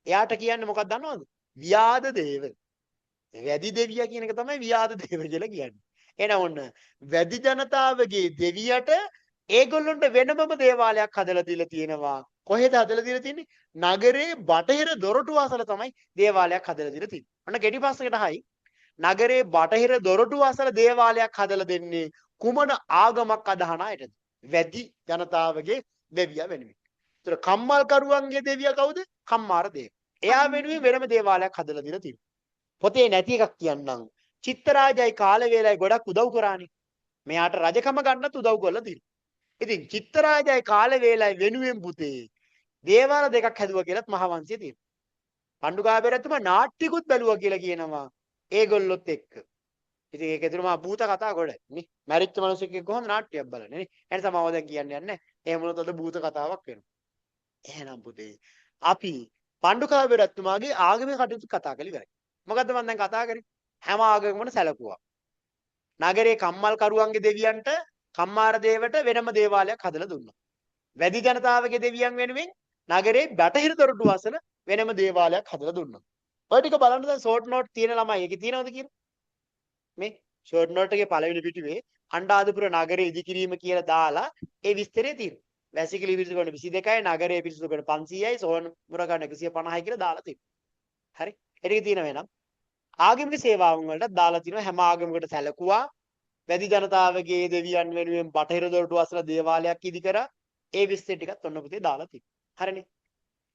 එයාට කියන්නේ මොකක්ද දන්නවද? ව්‍යාධ දේව. වැඩි දෙවියා කියන එක තමයි ව්‍යාධ දේව කියලා කියන්නේ. එහෙනම් ඔන්න වැඩි ජනතාවගේ දෙවියට ඒගොල්ලොන්ට වෙනමම දේවාලයක් හදලා දීලා තියෙනවා. කොහෙද හදලා දීලා තියෙන්නේ? නගරේ බටහිර දොරටු අසල තමයි දේවාලයක් හදලා දීලා තියෙන්නේ. ඔන්න කෙටි ප්‍රශ්නයකට හයි. නගරේ බටහිර දොරටු අසල දේවාලයක් හදලා දෙන්නේ කුමන ආගමක් අදහන අයටද? වැඩි ජනතාවගේ දෙවියා වෙනුවෙන්. ඒතර කම්මල් කරුවන්ගේ දෙවියා කවුද? කම්මාර දේව. එයා වෙනුවෙන් වෙනම දේවාලයක් හදලා දීලා තියෙනවා. පොතේ නැති එකක් කියන්නම්. චිත්තරාජයි කාල වේලයි ගොඩක් උදව් කරානේ. මෙයාට රජකම ගන්නත් උදව් කරලා තියෙනවා. ඉතින් චිත්තරාජයි කාල වේලයි වෙනුවෙන් පුතේ දේවාල දෙකක් හැදුවා කියලාත් මහාවංශයේ තියෙනවා. පණ්ඩුකාභයරතුමා නාට්‍යකුත් බැලුවා කියලා කියනවා ඒගොල්ලොත් එක්ක. ඉතින් ඒක ඇතුළේ මා භූත කතා ගොඩයි නේ. මැරිච්ච මිනිස්සුෙක් කොහොමද නාට්‍යයක් බලන්නේ නේ. එනිසා මම දැන් කියන්නේ නැහැ. එහෙම වුණොත් අද භූත කතාවක් වෙනවා. එහෙනම් පුතේ අපි පණ්ඩුකාභයරතුමාගේ ආගමික කටයුතු කතා කරලා ඉවරයි. මොකද්ද මම දැන් කතා කරේ? හැම ආගමකම සැලකුවා. නගරේ කම්මල් කරුවන්ගේ දෙවියන්ට කම්මාර දේවට වෙනම දේවාලයක් හදලා දුන්නා. වැඩි ජනතාවගේ දෙවියන් වෙනුවෙන් නගරේ බටහිර දොරටු අසල වෙනම දේවාලයක් හදලා දුන්නා. ඔය ටික බලන්න දැන් ෂෝට් නෝට් තියෙන ළමයි ඒකේ තියෙනවද කියලා? මේ ෂෝට් නෝට් එකේ පළවෙනි පිටුවේ අණ්ඩාදුපුර නගරේ ඉදිකිරීම කියලා දාලා ඒ විස්තරය තියෙනවා. වැසිකිලි පිරිසු ගන්න 22යි නගරයේ පිරිසු ගන්න 500යි සෝනමුර ගන්න 150යි කියලා දාලා තියෙනවා. හරි. ඒක තියෙනවා එනම් ආගමික සේවාවන් වලට දාලා තිනවා හැම ආගමකට සැලකුවා වැඩි ජනතාවගේ දෙවියන් වෙනුවෙන් බටහිර දොරටු අසල දේවාලයක් ඉදි කරා ඒ විස්තර ටිකත් ඔන්න පුතේ දාලා තිනවා. හරිනේ.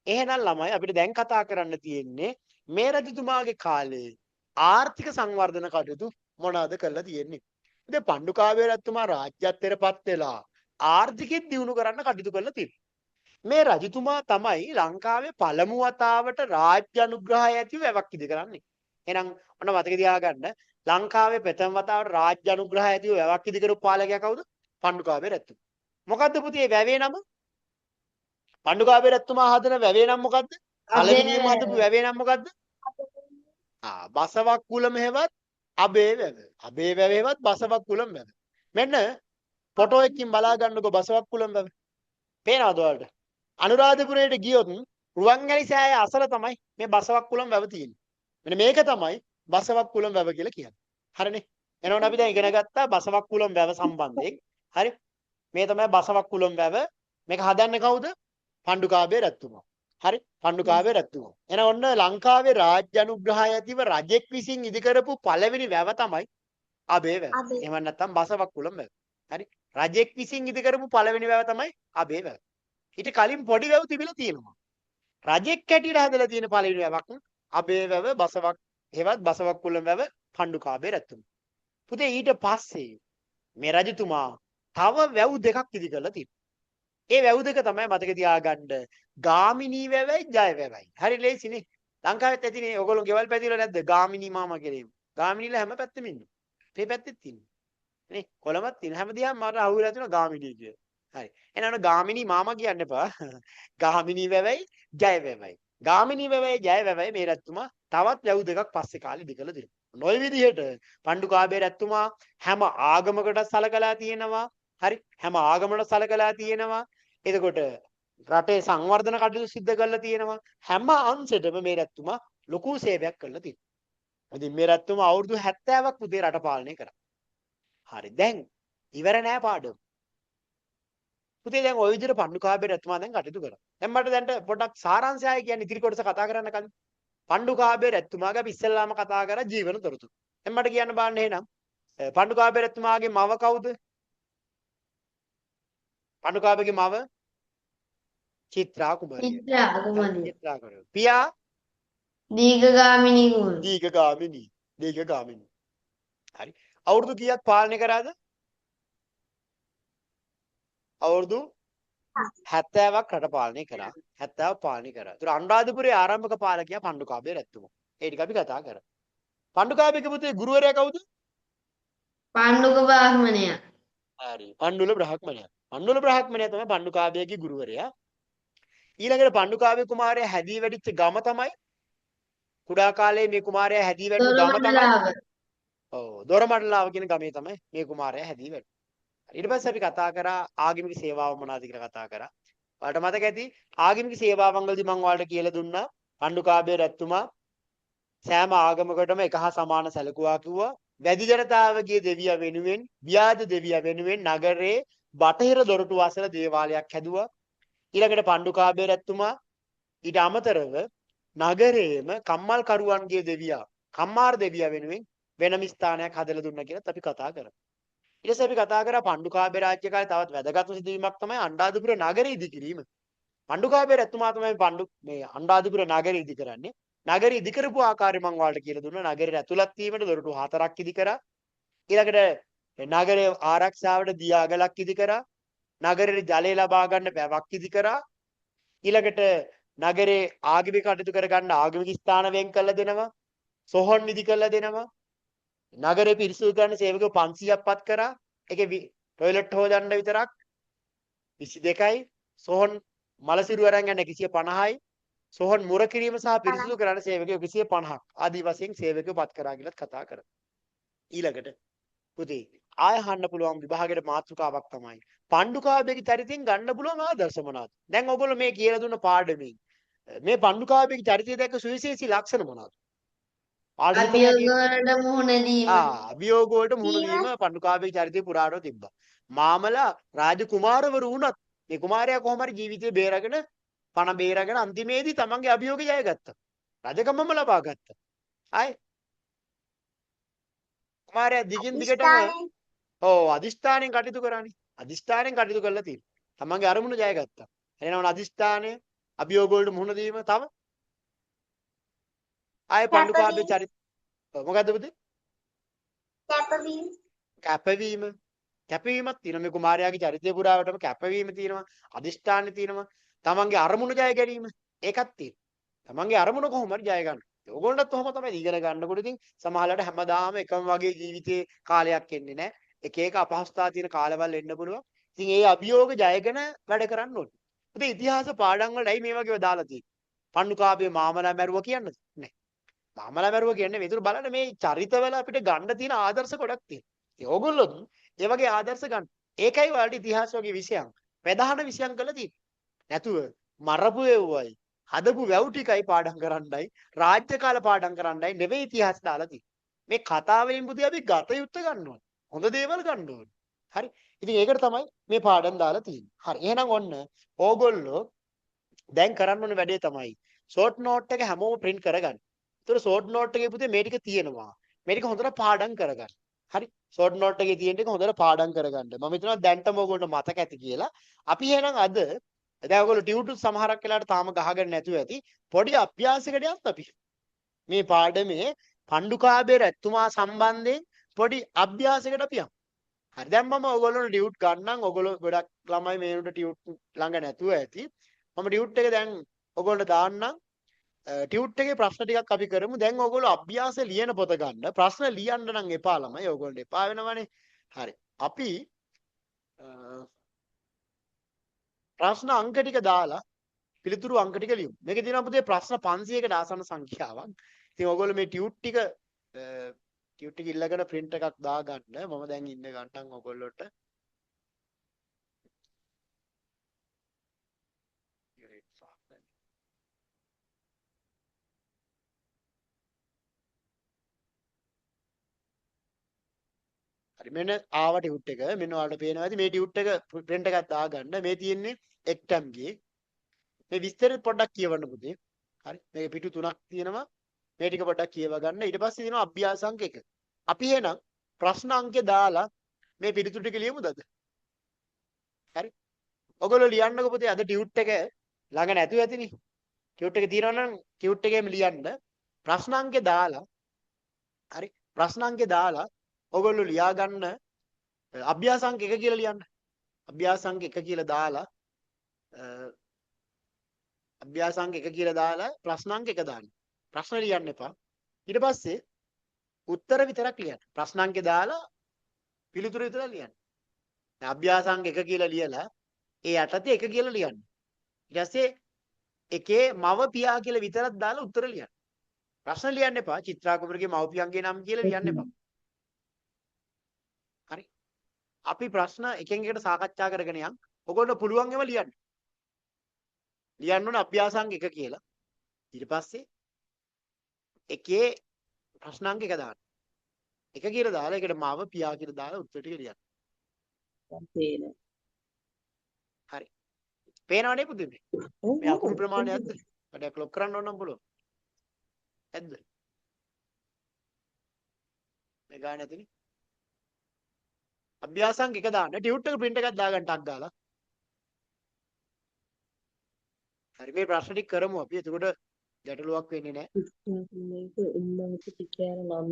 එහෙනම් ළමයි අපිට දැන් කතා කරන්න තියෙන්නේ මේ රජතුමාගේ කාලේ ආර්ථික සංවර්ධන කටයුතු මොනවද කරලා තියෙන්නේ. ඉතින් පණ්ඩුකාභය රජතුමා රාජ්‍යත්වයටපත් වෙලා ආර්ථිකෙත් දියුණු කරන්න කටයුතු කරලා තියෙනවා. මේ රජතුමා තමයි ලංකාවේ පළමු වතාවට රාජ්‍ය අනුග්‍රහය ඇතිව වැවක් ඉදි කරන්නේ. එහෙනම් ඔන්න මතක තියාගන්න ලංකාවේ ප්‍රථම වතාවට රාජ්‍ය අනුග්‍රහය ඇතිව වැවක් ඉදි කරපු පාලකයා කවුද? පණ්ඩුකාභය රජතුමා. මොකද්ද පුතේ වැවේ නම? පණ්ඩුකාභය රජතුමා හදන වැවේ නම මොකද්ද? පළවෙනිම හදපු වැවේ නම මොකද්ද? බසවක් කුලම හේවත් අබේ වැව. අබේ වැවේවත් බසවක් කුලම වැව. මෙන්න ෆොටෝ එකකින් බලා ගන්නකො බසවක් කුලම වැව. පේනවද ඔයාලට? අනුරාධපුරයට ගියොත් රුවන්වැලි සෑය අසල තමයි මේ බසවක් කුලම වැව තියෙන්නේ. මෙන්න මේක තමයි බසවක් කුලම වැව කියලා කියන්නේ. හරිනේ. එනවනේ අපි දැන් ඉගෙන ගත්තා බසවක් කුලම වැව සම්බන්ධයෙන්. හරි. මේ තමයි බසවක් කුලම වැව. මේක හදන්නේ කවුද? පණ්ඩුකාභය රජතුමා. හරි. පණ්ඩුකාභය රජතුමා. එහෙනම් ඔන්න ලංකාවේ රාජ්‍ය අනුග්‍රහය ඇතිව රජෙක් විසින් ඉදි කරපු පළවෙනි වැව තමයි අබේ වැව. එහෙම නැත්නම් බසවක් කුලම වැව. හරි. රජෙක් විසින් ඉදි කරපු පළවෙනි වැව තමයි අබේ වැව. ඊට කලින් පොඩි වැව තිබිලා තියෙනවා. රජෙක් කැටියට හදලා තියෙන පළවෙනි වැවක් අබේ වැව බසවක් හේවත් බසවක් කුලම වැව පණ්ඩුකාභය රජතුමා. පුතේ ඊට පස්සේ මේ රජතුමා තව වැව් දෙකක් ඉදි කරලා තියෙනවා. ඒ වැව් දෙක තමයි මතක තියාගන්න ගාමිණී වැවයි ජය වැවයි. හරි ලේසිනේ. ලංකාවෙත් ඇතිනේ ඔයගොල්ලෝ ගෙවල් පැතිරලා නැද්ද ගාමිණී මාමා කියලා. ගාමිණීලා හැම පැත්තෙම ඉන්නවා. මේ පැත්තෙත් ඉන්නවා. නේ කොළමත් තියෙන හැමදේම මට අහුවෙලා තියෙනවා ගාමිණී කියලා. හරි. එහෙනම් ගාමිණී මාමා කියන්න එපා. ගාමිණී වැවයි ජය වැවයි. ගාමිණී වැවයි ජය වැවයි මේ රජතුමා තවත් වැව් දෙකක් පස්සේ කාලේ ඉදිකලා දෙනවා. නොයි විදිහට පණ්ඩුකාභය රජතුමා හැම ආගමකට සලකලා තියෙනවා. හරි. හැම ආගමකට සලකලා තියෙනවා. එතකොට රටේ සංවර්ධන කටයුතු සිද්ධ කරලා තියෙනවා. හැම අංශෙටම මේ රජතුමා ලොකු සේවයක් කරලා තියෙනවා. ඉතින් මේ රජතුමා අවුරුදු 70ක් පුතේ රට පාලනය කරා. හරි. දැන් ඉවර නෑ පාඩම. පුතේ දැන් ওই විදිහට පණ්ඩුකාභය රජතුමා දැන් කටයුතු කරා. දැන් මට දැන් පොඩ්ඩක් සාරාංශය කියන්නේ ඉතිරි කොටස කතා කරන්න කලින් පණ්ඩුකාභය රජතුමාගේ අපි ඉස්සෙල්ලාම කතා කරා ජීවන තොරතුරු. දැන් මට කියන්න බලන්න එහෙනම් පණ්ඩුකාභය රජතුමාගේ මව කවුද? පණ්ඩුකාභයගේ මව චිත්‍රා කුමාරිය. චිත්‍රා කුමාරිය. පියා දීඝගාමිනී කුමාර. දීඝගාමිනී. හරි. අවුරුදු කීයක් පාලනය කරාද? අවුරුදු 70ක් රට පාලනය කරා. 70ක් පාලනය කරා. ඒතර අනුරාධපුරයේ ආරම්භක පාලකයා පණ්ඩුකාභය රැතුමා. ඒ ටික අපි කතා කරා. පණ්ඩුකාභයගේ පුතේ ගුරුවරයා කවුද? පණ්ඩුක බ්‍රාහ්මණයා. හරි. පණ්ඩුල බ්‍රාහ්මණයා. පණ්ඩුල බ්‍රාහ්මණයා තමයි පණ්ඩුකාභයගේ ගුරුවරයා. ඊළඟට පණ්ඩුකාභය කුමාරයා හැදී වැඩිච්ච ගම තමයි කුඩා කාලේ මේ කුමාරයා හැදී වැඩුණු ගම තමයි දොරමඩලාව. ඔව් දොරමඩලාව කියන ගමේ තමයි මේ කුමාරයා හැදී වැඩුණේ. ඊට පස්සේ අපි කතා කරා ආගමික සේවාව මොනවද කියලා කතා කරා. ඔයාලට මතක ඇති ආගමික සේවාවන් වලදී මම ඔයාලට කියලා දුන්නා පණ්ඩුකාභය රැතුමා සෑම ආගමකටම එක හා සමාන සැලකුවා කිව්වා. වැඩි ජනතාවගේ දෙවියා වෙනුවෙන් ව්‍යාජ දෙවියා වෙනුවෙන් නගරේ බටහිර දොරටු අසල දේවාලයක් හැදුවා. ඊළඟට පණ්ඩුකාභය රැතුමා ඊට අමතරව නගරයේම කම්මල් කරුවන්ගේ දෙවියා කම්මාර දෙවියා වෙනුවෙන් වෙනම ස්ථානයක් හදලා දුන්නා කියලාත් අපි කතා කරා. ඊට පස්සේ අපි කතා කරා පණ්ඩුකාභය රාජ්‍ය කාලේ තවත් වැදගත්ම සිදුවීමක් තමයි අනුරාධපුර නගරය ඉදිකිරීම. පණ්ඩුකාභය රැතුමා තමයි මේ අනුරාධපුර නගරය ඉදි කරන්නේ. නගරය ඉදි කරපු ආකාරය මම ඔයාලට කියලා දුන්නා. නගරේ ඇතුළත් වීමට දොරටු 4ක් ඉදි කරා. ඊළඟට නගරයේ ආරක්ෂාවට දියාගලක් ඉදි කරා. නගරේ ජලය ලබා ගන්න වැවක් ඉදි කරා. ඊළඟට නගරේ ආගමික කටයුතු කරගන්න ආගමික ස්ථාන වෙන් කරලා දෙනවා. සොහොන් නිදි කරලා දෙනවා. නගරේ පිරිසිදු කරන්න සේවකයෝ 500ක් පත් කරා. ඒකේ টয়ලට් හොදන්න විතරක් 22යි. සොහොන් මලසිරු අරන් යන 150යි. සොහොන් මුර කිරීම සහ පිරිසිදු කරන්න සේවකයෝ 150ක්. ආදී වශයෙන් සේවකයෝ පත් කරා කියලාත් කතා කරා. ඊළඟට පුතේ ආය අහන්න පුළුවන් විභාගයේ මාතෘකාවක් තමයි පණ්ඩුකාභයගේ චරිතයෙන් ගන්න පුළුවන් ආදර්ශ මොනවාද? දැන් ඔයගොල්ලෝ මේ කියලා දුන්න පාඩමෙන් මේ පණ්ඩුකාභයගේ චරිතය දැක්ක සුවිශේෂී ලක්ෂණ මොනවාද? අභියෝගවලට මුහුණ දීම. අභියෝග වලට මුහුණ දීම පණ්ඩුකාභයගේ චරිතය පුරාට තිබ්බා. මාමලා රාජකුමාරවරු වුණත් මේ කුමාරයා කොහොම හරි ජීවිතේ බේරගෙන පණ බේරගෙන අන්තිමේදී තමන්ගේ අභියෝගය ජයගත්තා. රජකමම ලබා ගත්තා. ආයේ කුමාරයා දිගින් දිගටම අදිෂ්ඨානයෙන් කටයුතු කරානේ. අදිෂ්ඨානයෙන් කටයුතු කළා තියෙනවා. තමන්ගේ අරමුණ ජයගත්තා. එහෙනම් අදිෂ්ඨානය අභියෝග වලට මුහුණ දීම තව ආයේ පණ්ඩුකාභය චරිත මොකද්ද පුතේ? කැපවීමක් තියෙනවා. මේ කුමාරයාගේ චරිතය පුරාවටම කැපවීම තියෙනවා. අදිෂ්ඨානෙ තියෙනවා. තමන්ගේ අරමුණ ජය ගැනීම ඒකක් තියෙනවා. තමන්ගේ අරමුණ කොහොම හරි ජය ගන්න. ඕගොල්ලන්ටත් ඔහොම තමයි ඉගෙන ගන්නකොට ඉතින් සමහරවිට හැමදාම එකම වගේ ජීවිතේ කාලයක් එන්නේ නැහැ. එක එක අපහසුතාව තියෙන කාලවල එන්න පුළුවන්. ඉතින් ඒ අභියෝග ජයගෙන වැඩ කරන්න ඕනේ. ඉතින් ඉතිහාස පාඩම් වලයි මේ වගේව දාලා තියෙන්නේ. පණ්ඩුකාභය මාමලා මැරුවා කියන්නේ නැහැ. මාමලා මැරුවා කියන්නේ මේතර බලන්න මේ චරිතවල අපිට ගන්න තියෙන ආදර්ශ ගොඩක් තියෙනවා. ඉතින් ඕගොල්ලෝ ඒ වගේ ආදර්ශ ගන්න. ඒකයි ඔයාලට ඉතිහාස වගේ විෂයන් ප්‍රධාන විෂයන් කරලා තියෙන්නේ. නැතුව මරපු එව්වයි හදපු වැව් ටිකයි පාඩම් කරන්නයි රාජ්‍ය කාල පාඩම් කරන්නයි නෙවෙයි ඉතිහාස දාලා තියෙන්නේ. මේ කතාවෙන් පුතේ අපි ගත යුත්ත ගන්න ඕනේ. හොඳ දේවල් ගන්න ඕනේ. හරි. ඉතින් ඒකට තමයි මේ පාඩම් දාලා තියෙන්නේ. හරි. එහෙනම් ඔන්න ඕගොල්ලෝ දැන් කරන්න ඕනේ වැඩේ තමයි ෂෝට් නෝට් එක හැමෝම print කරගන්න. ඒතර ෂෝට් නෝට් එකේ පුතේ මේ ටික තියෙනවා. මේ ටික හොඳට පාඩම් කරගන්න. හරි. ෂෝට් නෝට් එකේ තියෙන ටික හොඳට පාඩම් කරගන්න. මම හිතනවා දැන්ටම ඕගොල්ලෝ මතක ඇති කියලා. අපි එහෙනම් අද දැන් ඔයගොල්ලෝ ටියුටර් සමහරක් වෙලාවට තාම ගහගෙන නැතුව ඇති. පොඩි අභ්‍යාසයකට යන්න අපි. මේ පාඩමේ පණ්ඩුකාභය රැතුමා සම්බන්ධයෙන් පොඩි අභ්‍යාසයකට අපි යමු. හරි. දැන් මම ඔයගොල්ලෝ ටියුට් ගන්නම්. ඔයගොල්ලෝ ගොඩක් ළමයි මේකට ටියුට් ළඟ නැතුව ඇති. මම ටියුට් එක දැන් ඔයගොල්ලෝ දාන්නම්. ටියුට් එකේ ප්‍රශ්න ටිකක් අපි කරමු. දැන් ඔයගොල්ලෝ අභ්‍යාස ලියන පොත ගන්න. ප්‍රශ්න ලියන්න නම් එපා ළමයි. ඔයගොල්ලෝ එපා වෙනවනේ. හරි. අපි ප්‍රශ්න අංක ටික දාලා පිළිතුරු අංක ටික ලියමු. මේකේ තියෙනවා පුතේ ප්‍රශ්න 500කට ආසන්න සංඛ්‍යාවක්. ඉතින් ඔයගොල්ලෝ මේ ටියුට් ටික ඉල්ලගෙන print එකක් දාගන්න. මම දැන් ඉන්න ගන්නම් ඔයගොල්ලොට. හරි මෙන්න ආව ටියුට් එක. මෙන්න ඔයාලට පේනවා ඇති මේ ටියුට් එක print එකක් දාගන්න. මේ තියෙන්නේ එක්ටම් ගේ. මේ විස්තර පොඩ්ඩක් කියවන්න පුතේ. හරි. මේක පිටු 3ක් තියෙනවා. මේ ටික පොඩ්ඩක් කියව ගන්න. ඊට පස්සේ තියෙනවා අභ්‍යාස අංක 1. අපි එහෙනම් ප්‍රශ්න අංකේ දාලා මේ පිළිතුරු ටික ලියමුද අද? හරි. ඔයගොල්ලෝ ලියන්නකො පුතේ අද ටියුට් එක ළඟ නැතුව ඇතිනේ. ටියුට් එක තියෙනවා නම් ටියුට් එකේම ලියන්න. ප්‍රශ්න අංකේ දාලා හරි. ප්‍රශ්න අංකේ දාලා ඔයගොල්ලෝ ලියා ගන්න අභ්‍යාස අංක 1 කියලා ලියන්න. අභ්‍යාස අංක 1 කියලා දාලා අභ්‍යාසාංක 1 කියලා දාලා ප්‍රශ්නාංක 1 දාන්න. ප්‍රශ්න ලියන්න එපා. ඊට පස්සේ උත්තර විතරක් ලියන්න. ප්‍රශ්නාංකේ දාලා පිළිතුරු විතරක් ලියන්න. දැන් අභ්‍යාසාංක 1 කියලා ලියලා ඒ යටතේ 1 කියලා ලියන්න. ඊට පස්සේ එකේ මව පියා කියලා විතරක් දාලා උත්තර ලියන්න. ප්‍රශ්න ලියන්න එපා. චිත්‍රා කුමරිගේ මව්පියන්ගේ නම් කියලා ලියන්න එපා. හරි. අපි ප්‍රශ්න එකෙන් එකට සාකච්ඡා කරගෙන යන්. ඔයගොල්ලෝ පුළුවන් ඒවා ලියන්න. ලියන්න ඕන අභ්‍යාසාංක 1 කියලා. ඊට පස්සේ එකේ ප්‍රශ්නාංක 1 දාන්න. 1 කියලා දාලා ඒකට මව පියා කියලා දාලා උත්තර ටික ලියන්න. හරි. පේනවනේ පුදුමේ. මේ අකුරු ප්‍රමාණය ඇද්ද? වැඩක් ලොක් කරන්න ඕන නම් පුළුවන්. ඇද්ද? මේ ගාන නැතිනේ. අභ්‍යාසාංක 1 දාන්න. ටියුට් එක print එකක් දාගන්න ටක් ගාලා. හරි මේ ප්‍රශ්න ටික කරමු අපි. එතකොට ගැටලුවක් වෙන්නේ නැහැ. මේක උම්මාට පිටියර නම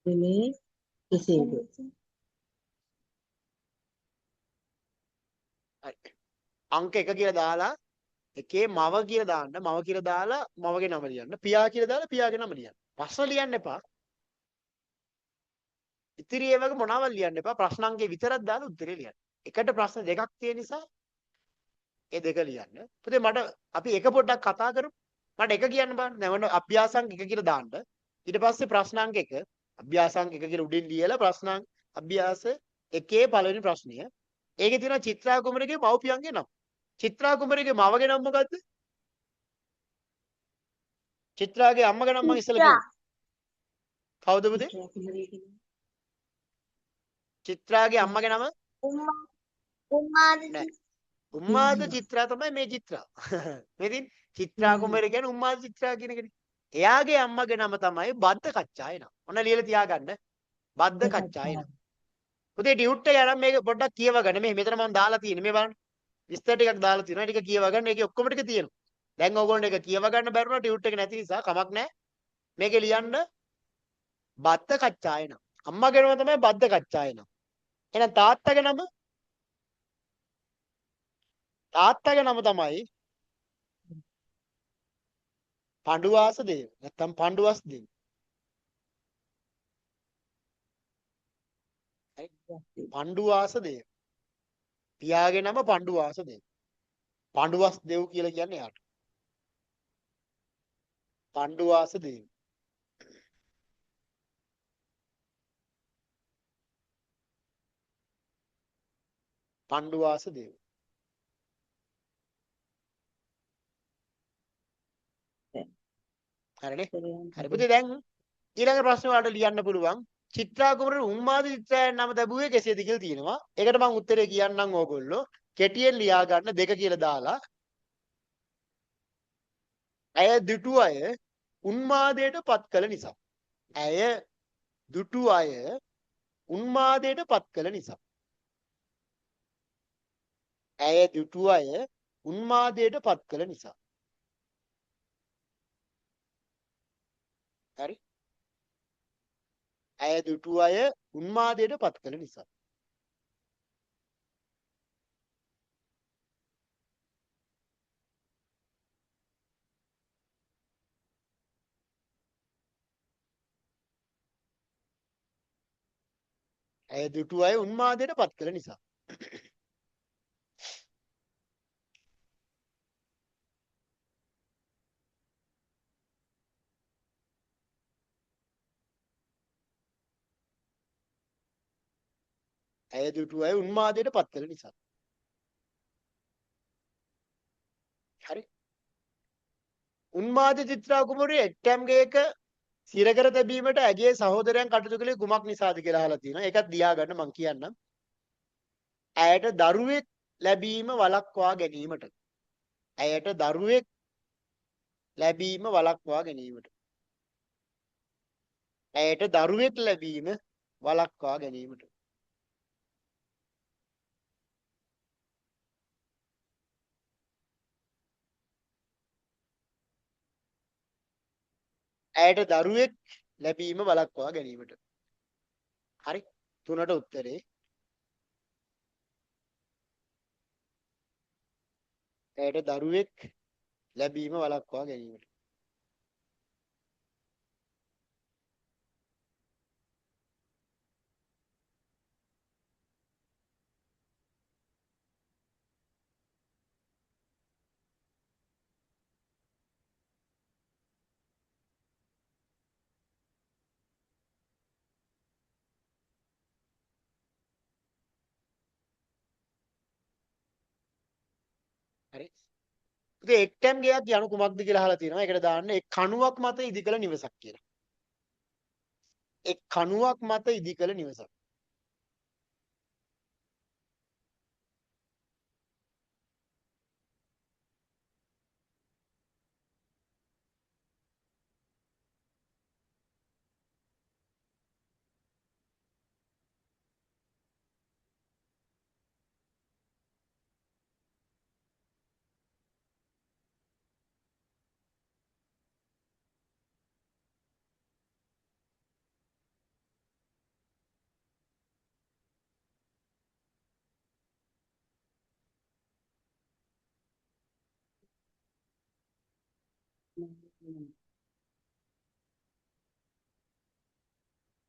මේ කෙසේද? හරි. අංක 1 කියලා දාලා එකේ මව කියලා දාන්න. මව කියලා දාලා මවගේ නම ලියන්න. පියා කියලා දාලා පියාගේ නම ලියන්න. ප්‍රශ්න ලියන්න එපා. ඉතිරි ඒ වගේ මොනවල් ලියන්න එපා. ප්‍රශ්නාංකේ විතරක් දාලා උත්තරේ ලියන්න. එකට ප්‍රශ්න දෙකක් තියෙන නිසා ඒ දෙක ලියන්න. පුතේ මට අපි එක පොඩ්ඩක් කතා කරමු. මට එක කියන්න බලන්න. නැවන අභ්‍යාසාංක 1 කියලා දාන්න. ඊට පස්සේ ප්‍රශ්නාංක 1 අභ්‍යාසාංක 1 කියලා උඩින් ලියලා ප්‍රශ්නාංක අභ්‍යාස 1 පළවෙනි ප්‍රශ්නය. ඒකේ තියෙනවා චිත්‍රා කුමරිගේ මව්පියන්ගේ නම. චිත්‍රා කුමරිගේ මවගේ නම මොකද්ද? චිත්‍රාගේ අම්මගේ නම මම ඉස්සෙල්ලා කිව්වා. කවුද පුතේ? චිත්‍රාගේ අම්මගේ නම උම්මා උම්මාද නෑ. උම්මාද චිත්‍රා තමයි මේ චිත්‍රා. මේ ඉතින් චිත්‍රා කුමරිය කියන්නේ උම්මාද චිත්‍රා කියන එකනේ. එයාගේ අම්මගේ නම තමයි බද්ද කච්චාය නම. ඔන්න ලියලා තියාගන්න. බද්ද කච්චාය නම. පුතේ ටියුට් එක අරන් මේක පොඩ්ඩක් කියව ගන්න. මේ මෙතන මම දාලා තියෙන්නේ. මේ බලන්න. විස්තර ටිකක් දාලා තියෙනවා. ටික කියව ගන්න. ඒකේ ඔක්කොම ටික තියෙනවා. දැන් ඕගොල්ලෝ එක කියව ගන්න බැරුණා ටියුට් එක නැති නිසා කමක් නැහැ. මේකේ ලියන්න බද්ද කච්චාය නම. අම්මගේ නම තමයි බද්ද කච්චාය නම. එහෙනම් තාත්තගේ නම තමයි පඬුවාස දේව. නැත්තම් පඬුවස් දේව. හරි. පඬුවාස දේව. පියාගේ නම පඬුවාස දේව. පඬුවස් දේව කියලා කියන්නේ යාට. පඬුවාස දේව. පණ්ඩුවාස දේව. හරිනේ. හරි පුතේ දැන් ඊළඟ ප්‍රශ්න වලට ලියන්න පුළුවන්. චිත්‍රා කුමරු උම්මාද චිත්‍රායන් නම ලැබුවේ කෙසේද කියලා තියෙනවා. ඒකට මම උත්තරේ කියන්නම් ඕගොල්ලෝ. කෙටියෙන් ලියා ගන්න 2 කියලා දාලා. ඇය දුටු අය උන්මාදයට පත් කළ නිසා. ඇය දුටු අය උන්මාදයට පත් කළ නිසා. ඇය දුටු අය උන්මාදයට පත් කළ නිසා. හරි. ඇය දුටු අය උන්මාදයට පත් කළ නිසා. ඇය දුටු අය උන්මාදයට පත් කළ නිසා. ඇය දුටු අය උන්මාදයට පත් කළ නිසා. හරි. උන්මාද චිත්‍රා කුමරිය එක්ටම්ගේක සිරකර තැබීමට ඇගේ සහෝදරයන් කටයුතු කළේ කුමක් නිසාද කියලා අහලා තියෙනවා. ඒකත් ලියා ගන්න මම කියන්නම්. ඇයට දරුවෙක් ලැබීම වළක්වා ගැනීමට. ඇයට දරුවෙක් ලැබීම වළක්වා ගැනීමට. ඇයට දරුවෙක් ලැබීම වළක්වා ගැනීමට. ඇයට දරුවෙක් ලැබීම වළක්වා ගැනීමට. හරි. 3ට උත්තරේ ඇයට දරුවෙක් ලැබීම වළක්වා ගැනීමට. හරි. ඉතින් එක්ටම් ගයක් යනු කුමක්ද කියලා අහලා තියෙනවා. ඒකට දාන්න එක් කණුවක් මත ඉදිකළ නිවසක් කියලා. එක් කණුවක් මත ඉදිකළ නිවසක්.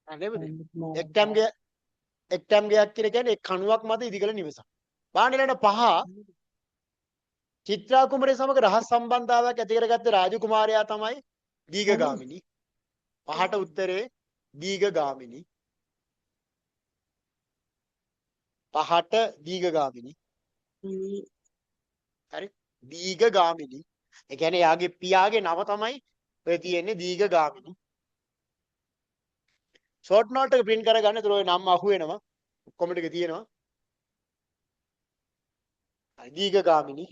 නේද? එක්ටම් ගයක් කියලා කියන්නේ එක් කණුවක් මත ඉදිකළ නිවසක්. බාණ්ඩලන පහ චිත්‍රා කුමරිය සමග රහස් සම්බන්ධතාවයක් ඇති කරගත්ත රාජකුමාරයා තමයි දීඝගාමිනී. පහට උත්තරේ දීඝගාමිනී. පහට දීඝගාමිනී. හරි. දීඝගාමිනී. ඒ කියන්නේ යාගේ පියාගේ නම තමයි ඔය තියෙන්නේ දීඝගාමිනී. ෂෝට් නෝට් එක print කරගන්න. ඒතර ඔය නම අහුවෙනවා. කොමෙන්ට් එකේ තියෙනවා. හරි. දීඝගාමිනී.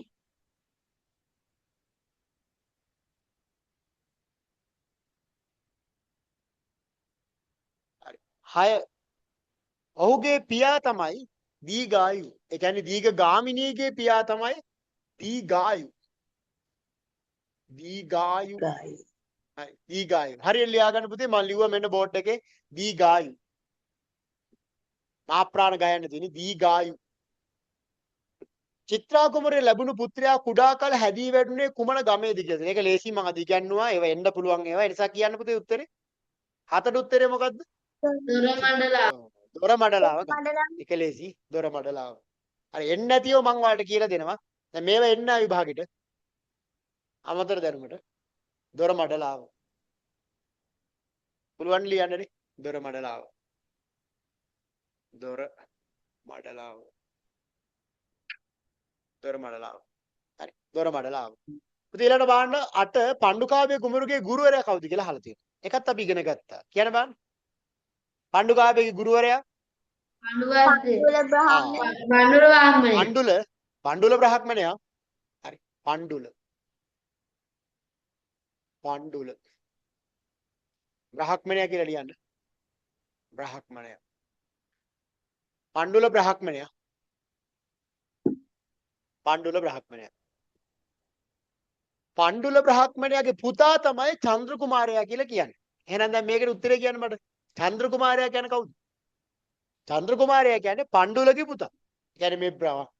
හරි. 6 ඔහුගේ පියා තමයි දීඝායු. ඒ කියන්නේ දීඝගාමිනීගේ පියා තමයි දීඝායු. දීඝායු. ගායි. හරි. දීඝායු. හරියට ලියා ගන්න පුතේ. මම ලිව්වා මෙන්න බෝඩ් එකේ දීඝායු. මාප්‍රාණ ගයන්න තියෙන්නේ දීඝායු. චිත්‍රා කුමරිය ලැබුණු පුත්‍රයා කුඩා කල හැදී වැඩුණේ කුමන ගමේද කියලා. ඒක ලේසි මම අද ඉගන්නුවා. ඒවා එන්න පුළුවන් ඒවා. ඒ නිසා කියන්න පුතේ උත්තරේ. හතට උත්තරේ මොකද්ද? දොරමඩලාව. දොරමඩලාව. මඩලම් ඒක ලේසි. දොරමඩලාව. හරි එන්න නැතිව මම ඔයාලට කියලා දෙනවා. දැන් මේවා එන්න විභාගෙට. අමතර දැනුමට. දොරමඩලාව. පුළුවන් ලියන්නනේ. දොරමඩලාව. දොරමඩලාව. දොරමඩලාව. හරි. දොරමඩලාව. පුතේ ඊළඟට බලන්න 8 පණ්ඩුකාභය කුමරුගේ ගුරුවරයා කවුද කියලා අහලා තියෙනවා. ඒකත් අපි ඉගෙන ගත්තා. කියන්න බලන්න. පණ්ඩුකාභයගේ ගුරුවරයා පඬුවාස්සේ. පන්දුල බ්‍රහ්මණය පඬුර වාහමනය. පණ්ඩුල බ්‍රහ්මණයා. හරි. පණ්ඩුල බ්‍රහ්මණයා කියලා ලියන්න. බ්‍රහ්මණයා. පණ්ඩුල බ්‍රහ්මණයා. පණ්ඩුල බ්‍රහ්මණයා. පණ්ඩුල බ්‍රහ්මණයාගේ පුතා තමයි චන්ද්‍ර කුමාරයා කියලා කියන්නේ. එහෙනම් දැන් මේකට උත්තරේ කියන්න මට. චන්ද්‍ර කුමාරයා කියන්නේ කවුද? චන්ද්‍ර කුමාරයා කියන්නේ පණ්ඩුලගේ පුතා. ඒ කියන්නේ මේ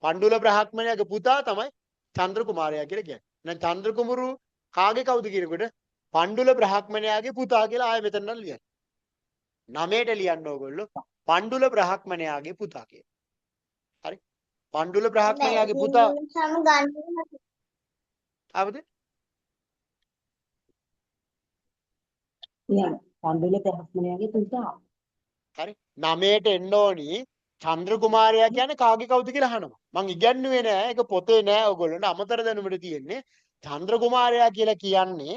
පණ්ඩුල බ්‍රහ්මණයාගේ පුතා තමයි චන්ද්‍ර කුමාරයා කියලා කියන්නේ. එහෙනම් චන්ද්‍ර කුමරු කාගේ කවුද කියනකොට පණ්ඩුල බ්‍රහ්මණයාගේ පුතා කියලා ආයෙ මෙතන ලියන්න. නමයට ලියන්න ඕගොල්ලෝ පණ්ඩුල බ්‍රහ්මණයාගේ පුතා කියලා. හරි. පණ්ඩුල බ්‍රහ්මණයාගේ පුතා සම ගන්න ආවද? නෑ. පන්දුල බ්‍රහ්මණයාගේ පුතා. හරි. නමයට එන්න ඕනි චන්ද්‍ර කුමාරයා කියන්නේ කාගේ කවුද කියලා අහනවා. මං ඉගන්නුවේ නෑ. ඒක පොතේ නෑ ඕගොල්ලන්ට අමතර දැනුමට තියෙන්නේ. චන්ද්‍ර කුමාරයා කියලා කියන්නේ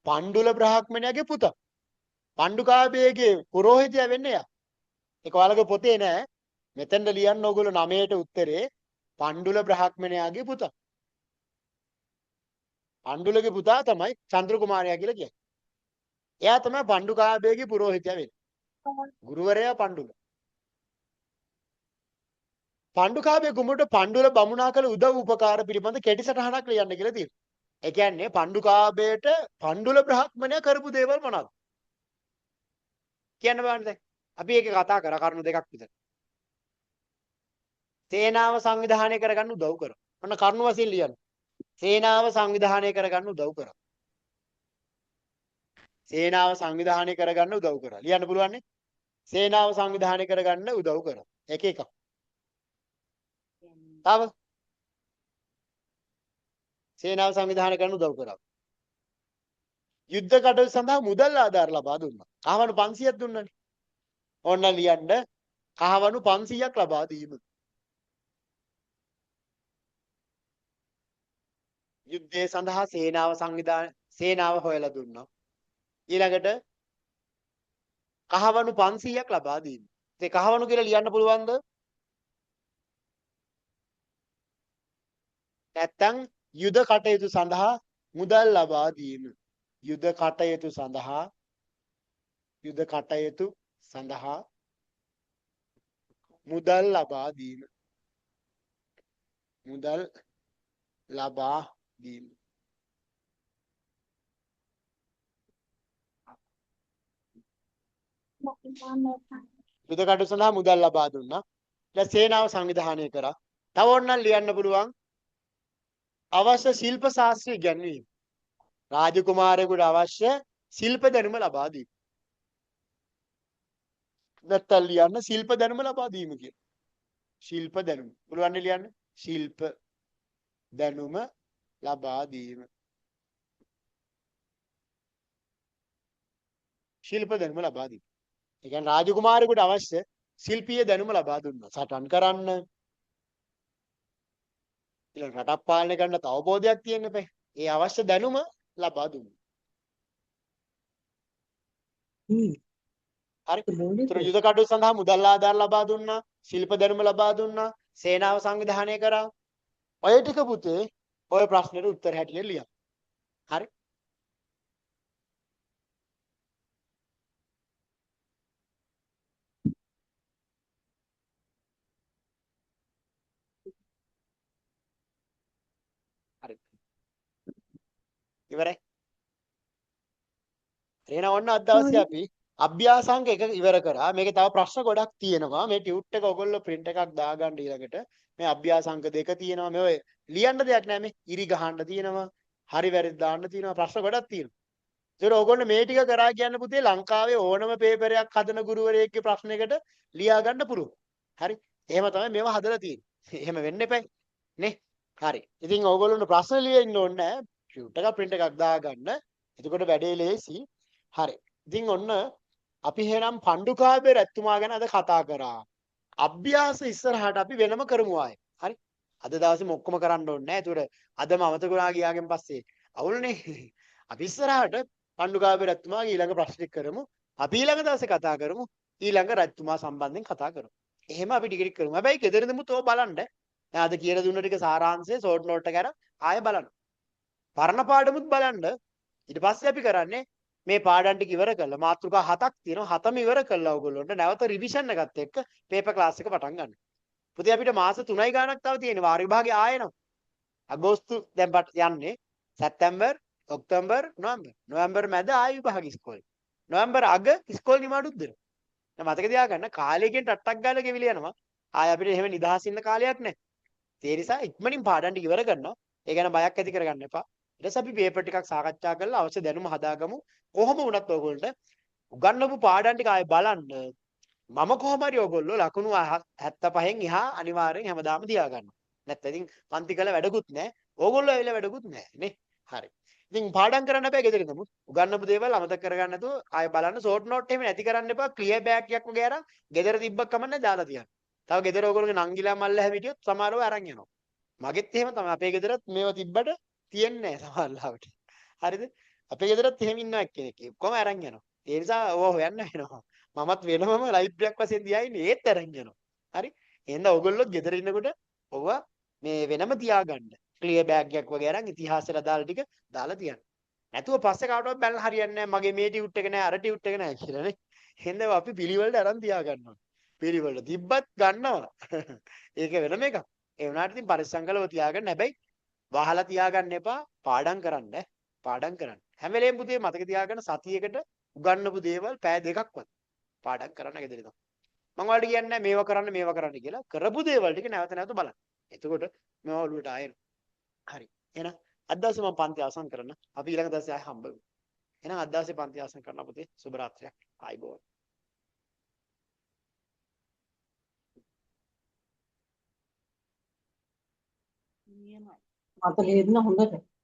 පණ්ඩුල බ්‍රහ්මණයාගේ පුතා. පණ්ඩුකාභයගේ පුරෝහිතයා වෙන්නේ යා. ඒක ඔයාලගේ පොතේ නෑ. මෙතෙන්ද ලියන්න ඕගොල්ලෝ නමයට උත්තරේ පණ්ඩුල බ්‍රහ්මණයාගේ පුතා. පණ්ඩුලගේ පුතා තමයි චන්ද්‍ර කුමාරයා කියලා කියන්නේ. එයා තමයි පණ්ඩුකාභයගේ පුරෝහිතයා වෙන්නේ. ගුරුවරයා පණ්ඩුල. පණ්ඩුකාභය කුමරුට පණ්ඩුල බමුණා කළ උදව් උපකාර පිළිබඳ කෙටි සටහනක් ලියන්න කියලා තියෙනවා. ඒ කියන්නේ පණ්ඩුකාභයට පණ්ඩුල බ්‍රහ්මණයා කරපු දේවල් මොනවාද? කියන්න බලන්න දැන්. අපි ඒක කතා කරා කරුණු දෙකක් විතර. සේනාව සංවිධානය කරගන්න උදව් කරා. ඔන්න කරුණු වශයෙන් ලියන්න. සේනාව සංවිධානය කරගන්න උදව් කරා. සේනාව සංවිධානය කරගන්න උදව් කරා. ලියන්න පුළුවන් නේ? සේනාව සංවිධානය කරගන්න උදව් කරා. එක එකක්. තව සේනාව සංවිධානය කරන්න උදව් කරා. යුද්ධ කටයුතු සඳහා මුදල් ආධාර ලබා දුන්නා. කහවණු 500ක් දුන්නානේ. ඕන්න ලියන්න කහවණු 500ක් ලබා දීම. යුද්ධය සඳහා සේනාව හොයලා දුන්නා. ඊළඟට කහවණු 500ක් ලබා දීම. ඒ කහවණු කියලා ලියන්න පුළුවන්ද? නැත්තම් යුද කටයුතු සඳහා මුදල් ලබා දීම. යුද කටයුතු සඳහා මුදල් ලබා දීම. මුදල් ලබා දීම. යුද කටයුතු සඳහා මුදල් ලබා දුන්නා. ඊට සේනාව සංවිධානය කරා. තව ඕනනම් ලියන්න පුළුවන් අවශ්‍ය ශිල්ප ශාස්ත්‍ර ඉගැන්වීම. රාජකුමාරයෙකුට අවශ්‍ය ශිල්ප දැනුම ලබා දීම. නැත්තම් ලියන්න ශිල්ප දැනුම ලබා දීම කියලා. ශිල්ප දැනුම. පුළුවන් නේ ලියන්න. ශිල්ප දැනුම ලබා දීම. ශිල්ප දැනුම ලබා දීම. ඒ කියන්නේ රාජකුමාරයෙකුට අවශ්‍ය ශිල්පීය දැනුම ලබා දුන්නා. සටන් කරන්න ඊළඟ රටක් පාලනය කරන්න අවබෝධයක් තියෙන්න බෑ. ඒ අවශ්‍ය දැනුම ලබා දුන්නා. හරි. ඒතර යුද කටයුතු සඳහා මුදල් ආධාර ලබා දුන්නා. ශිල්ප දැනුම ලබා දුන්නා. සේනාව සංවිධානය කරා. ඔය ටික පුතේ ඔය ප්‍රශ්නෙට උත්තර හැටියට ලියන්න. හරි. හරි. ඉවරයි. එහෙනම් ඔන්න අද දවසේ අපි අභ්‍යාසාංක 1 ඉවර කරා. මේකේ තව ප්‍රශ්න ගොඩක් තියෙනවා. මේ ටියුට් එක ඔයගොල්ලෝ print එකක් දාගන්න ඊළඟට. මේ අභ්‍යාසාංක 2 තියෙනවා. මේ ඔය ලියන්න දෙයක් නැහැ මේ. ඉරි ගහන්න තියෙනවා. හරි වැරදි දාන්න තියෙනවා. ප්‍රශ්න ගොඩක් තියෙනවා. ඒතර ඔයගොල්ලෝ මේ ටික කරා කියන්න පුතේ ලංකාවේ ඕනම පේපරයක් හදන ගුරුවරයෙක්ගේ ප්‍රශ්නයකට ලියා ගන්න පුළුවන්. හරි. එහෙම තමයි මේවා හදලා තියෙන්නේ. එහෙම වෙන්න එපා නේ. හරි. ඉතින් ඔයගොල්ලෝ ප්‍රශ්න ලියන්න ඕනේ නැහැ. ටියුට් එක print එකක් දාගන්න. එතකොට වැඩේ ලේසි. හරි. ඉතින් ඔන්න අපි එහෙනම් පණ්ඩුකාභය රැතුමා ගැන අද කතා කරා. අභ්‍යාස ඉස්සරහට අපි වෙනම කරමු ආයේ. හරි. අද දවසේම ඔක්කොම කරන්න ඕනේ නැහැ. ඒතකොට අදම අමතක වුණා ගියාගෙන් පස්සේ අවුල්නේ. අපි ඉස්සරහට පණ්ඩුකාභය රැතුමාගේ ඊළඟ ප්‍රශ්නෙ කරමු. අපි ඊළඟ දවසේ කතා කරමු. ඊළඟ රැතුමා සම්බන්ධයෙන් කතා කරමු. එහෙම අපි ටික ටික කරමු. හැබැයි ගෙදරින්දමුත් ඕක බලන්න. දැන් අද කියලා දුන්න ටික සාරාංශය ෂෝට් නෝට් එක අරන් ආයෙ බලන්න. පරණ පාඩමුත් බලන්න. ඊට පස්සේ අපි කරන්නේ මේ පාඩම් ටික ඉවර කළා මාතෘකා 7ක් තියෙනවා 7ම ඉවර කළා ඔයගොල්ලන්ට නැවත රිවිෂන් එකත් එක්ක පේපර් ක්ලාස් එක පටන් ගන්න. පුතේ අපිට මාස 3යි ගාණක් තව තියෙනවා වාර විභාගේ ආයෙනවා. අගෝස්තු දැන් යන්නේ සැප්තැම්බර් ඔක්තෝබර් නොවැම්බර් මැද ආයෙ විභාග ඉස්කෝලේ. නොවැම්බර් අග ඉස්කෝලේ නිමාඩුත් දෙනවා. දැන් මතක තියාගන්න කාලයකින් ටට්ටක් ගාලා ගෙවිල යනවා. ආයෙ අපිට එහෙම නිදහස් ඉන්න කාලයක් නැහැ. ඒ නිසා ඉක්මනින් පාඩම් ටික ඉවර කරනවා. ඒ ගැන බයක් ඇති කරගන්න එපා. ඊට පස්සේ අපි පේපර් ටිකක් සාකච්ඡා කරලා අවශ්‍ය දැනුම හදාගමු. කොහොම වුණත් ඔයගොල්ලන්ට උගන්වපු පාඩම් ටික ආයෙ බලන්න. මම කොහොම හරි ඔයගොල්ලෝ ලකුණු 75න් එහා අනිවාර්යෙන් හැමදාම තියාගන්නවා. නැත්නම් ඉතින් පන්ති කළ වැඩකුත් නැහැ. ඕගොල්ලෝ ඇවිල්ලා වැඩකුත් නැහැ නේ. හරි. ඉතින් පාඩම් කරන්න බෑ ගෙදරින් නමුත් උගන්වපු දේවල් අමතක කරගන්න නැතුව ආයෙ බලන්න ෂෝට් නෝට් එහෙම නැති කරන්න එපා. ක්ලියර් බෑග් එකක් වගේ අරන් ගෙදර තිබ්බක් කමන්නේ දාලා තියන්න. තව ගෙදර ඔයගොල්ලෝගේ නංගිලා මල්ලා හැවිටියොත් සමහරව අරන් යනවා. මගෙත් එහෙම තමයි. අපේ ගෙදරත් මේවා තිබ්බට තියෙන්නේ නැහැ සමහරවිට. හරිද? අපේ ගෙදරත් එහෙම ඉන්නවා එක්කෙනෙක්. ඔක්කොම අරන් යනවා. ඒ නිසා ඕවා හොයන්න වෙනවා. මමත් වෙනමම ලයිබ්‍රරියක් වශයෙන් තියා ඉන්නේ ඒත් අරන් යනවා. හරි? එහෙනම් ඔයගොල්ලෝ ගෙදර ඉන්නකොට ඔවා මේ වෙනම තියාගන්න. ක්ලියර් බෑග් එකක් වගේ අරන් ඉතිහාසයට අදාළ ටික දාලා තියන්න. නැතුව පස්සේ කාටවත් බැලලා හරියන්නේ නැහැ. මගේ මේ ටියුට් එක නැහැ අර ටියුට් එක නැහැ කියලා නේ. එහෙනම් අපි පිළිවෙලට අරන් තියාගන්නවා. පිළිවෙලට තිබ්බත් ගන්නවා. ඒක වෙනම එකක්. ඒ වුණාට ඉතින් පරිස්සම් කරලා තියාගන්න. හැබැයි වහලා තියාගන්න එපා. පාඩම් කරන්න. පාඩම් කරන්න. හැම වෙලේම පුතේ මතක තියාගන්න සතියේකට උගන්වපු දේවල් පැය දෙකක්වත් පාඩම් කරන්න ගෙදරින්. මම ඔයාලට කියන්නේ මේවා කරන්න කියලා. කරපු දේවල් ටික නැවත නැවත බලන්න. එතකොට මේවා ඔළුවට ආයෙත්. හරි. එහෙනම් අද දවසේ මම පන්ති අවසන් කරන්න. අපි ඊළඟ දවසේ ආයෙ හම්බ වෙමු. එහෙනම් අද දවසේ පන්ති අවසන් කරන්න පුතේ. සුබ රාත්‍රියක්. ආයිබෝන්. මට ලේදුණා හොඳට.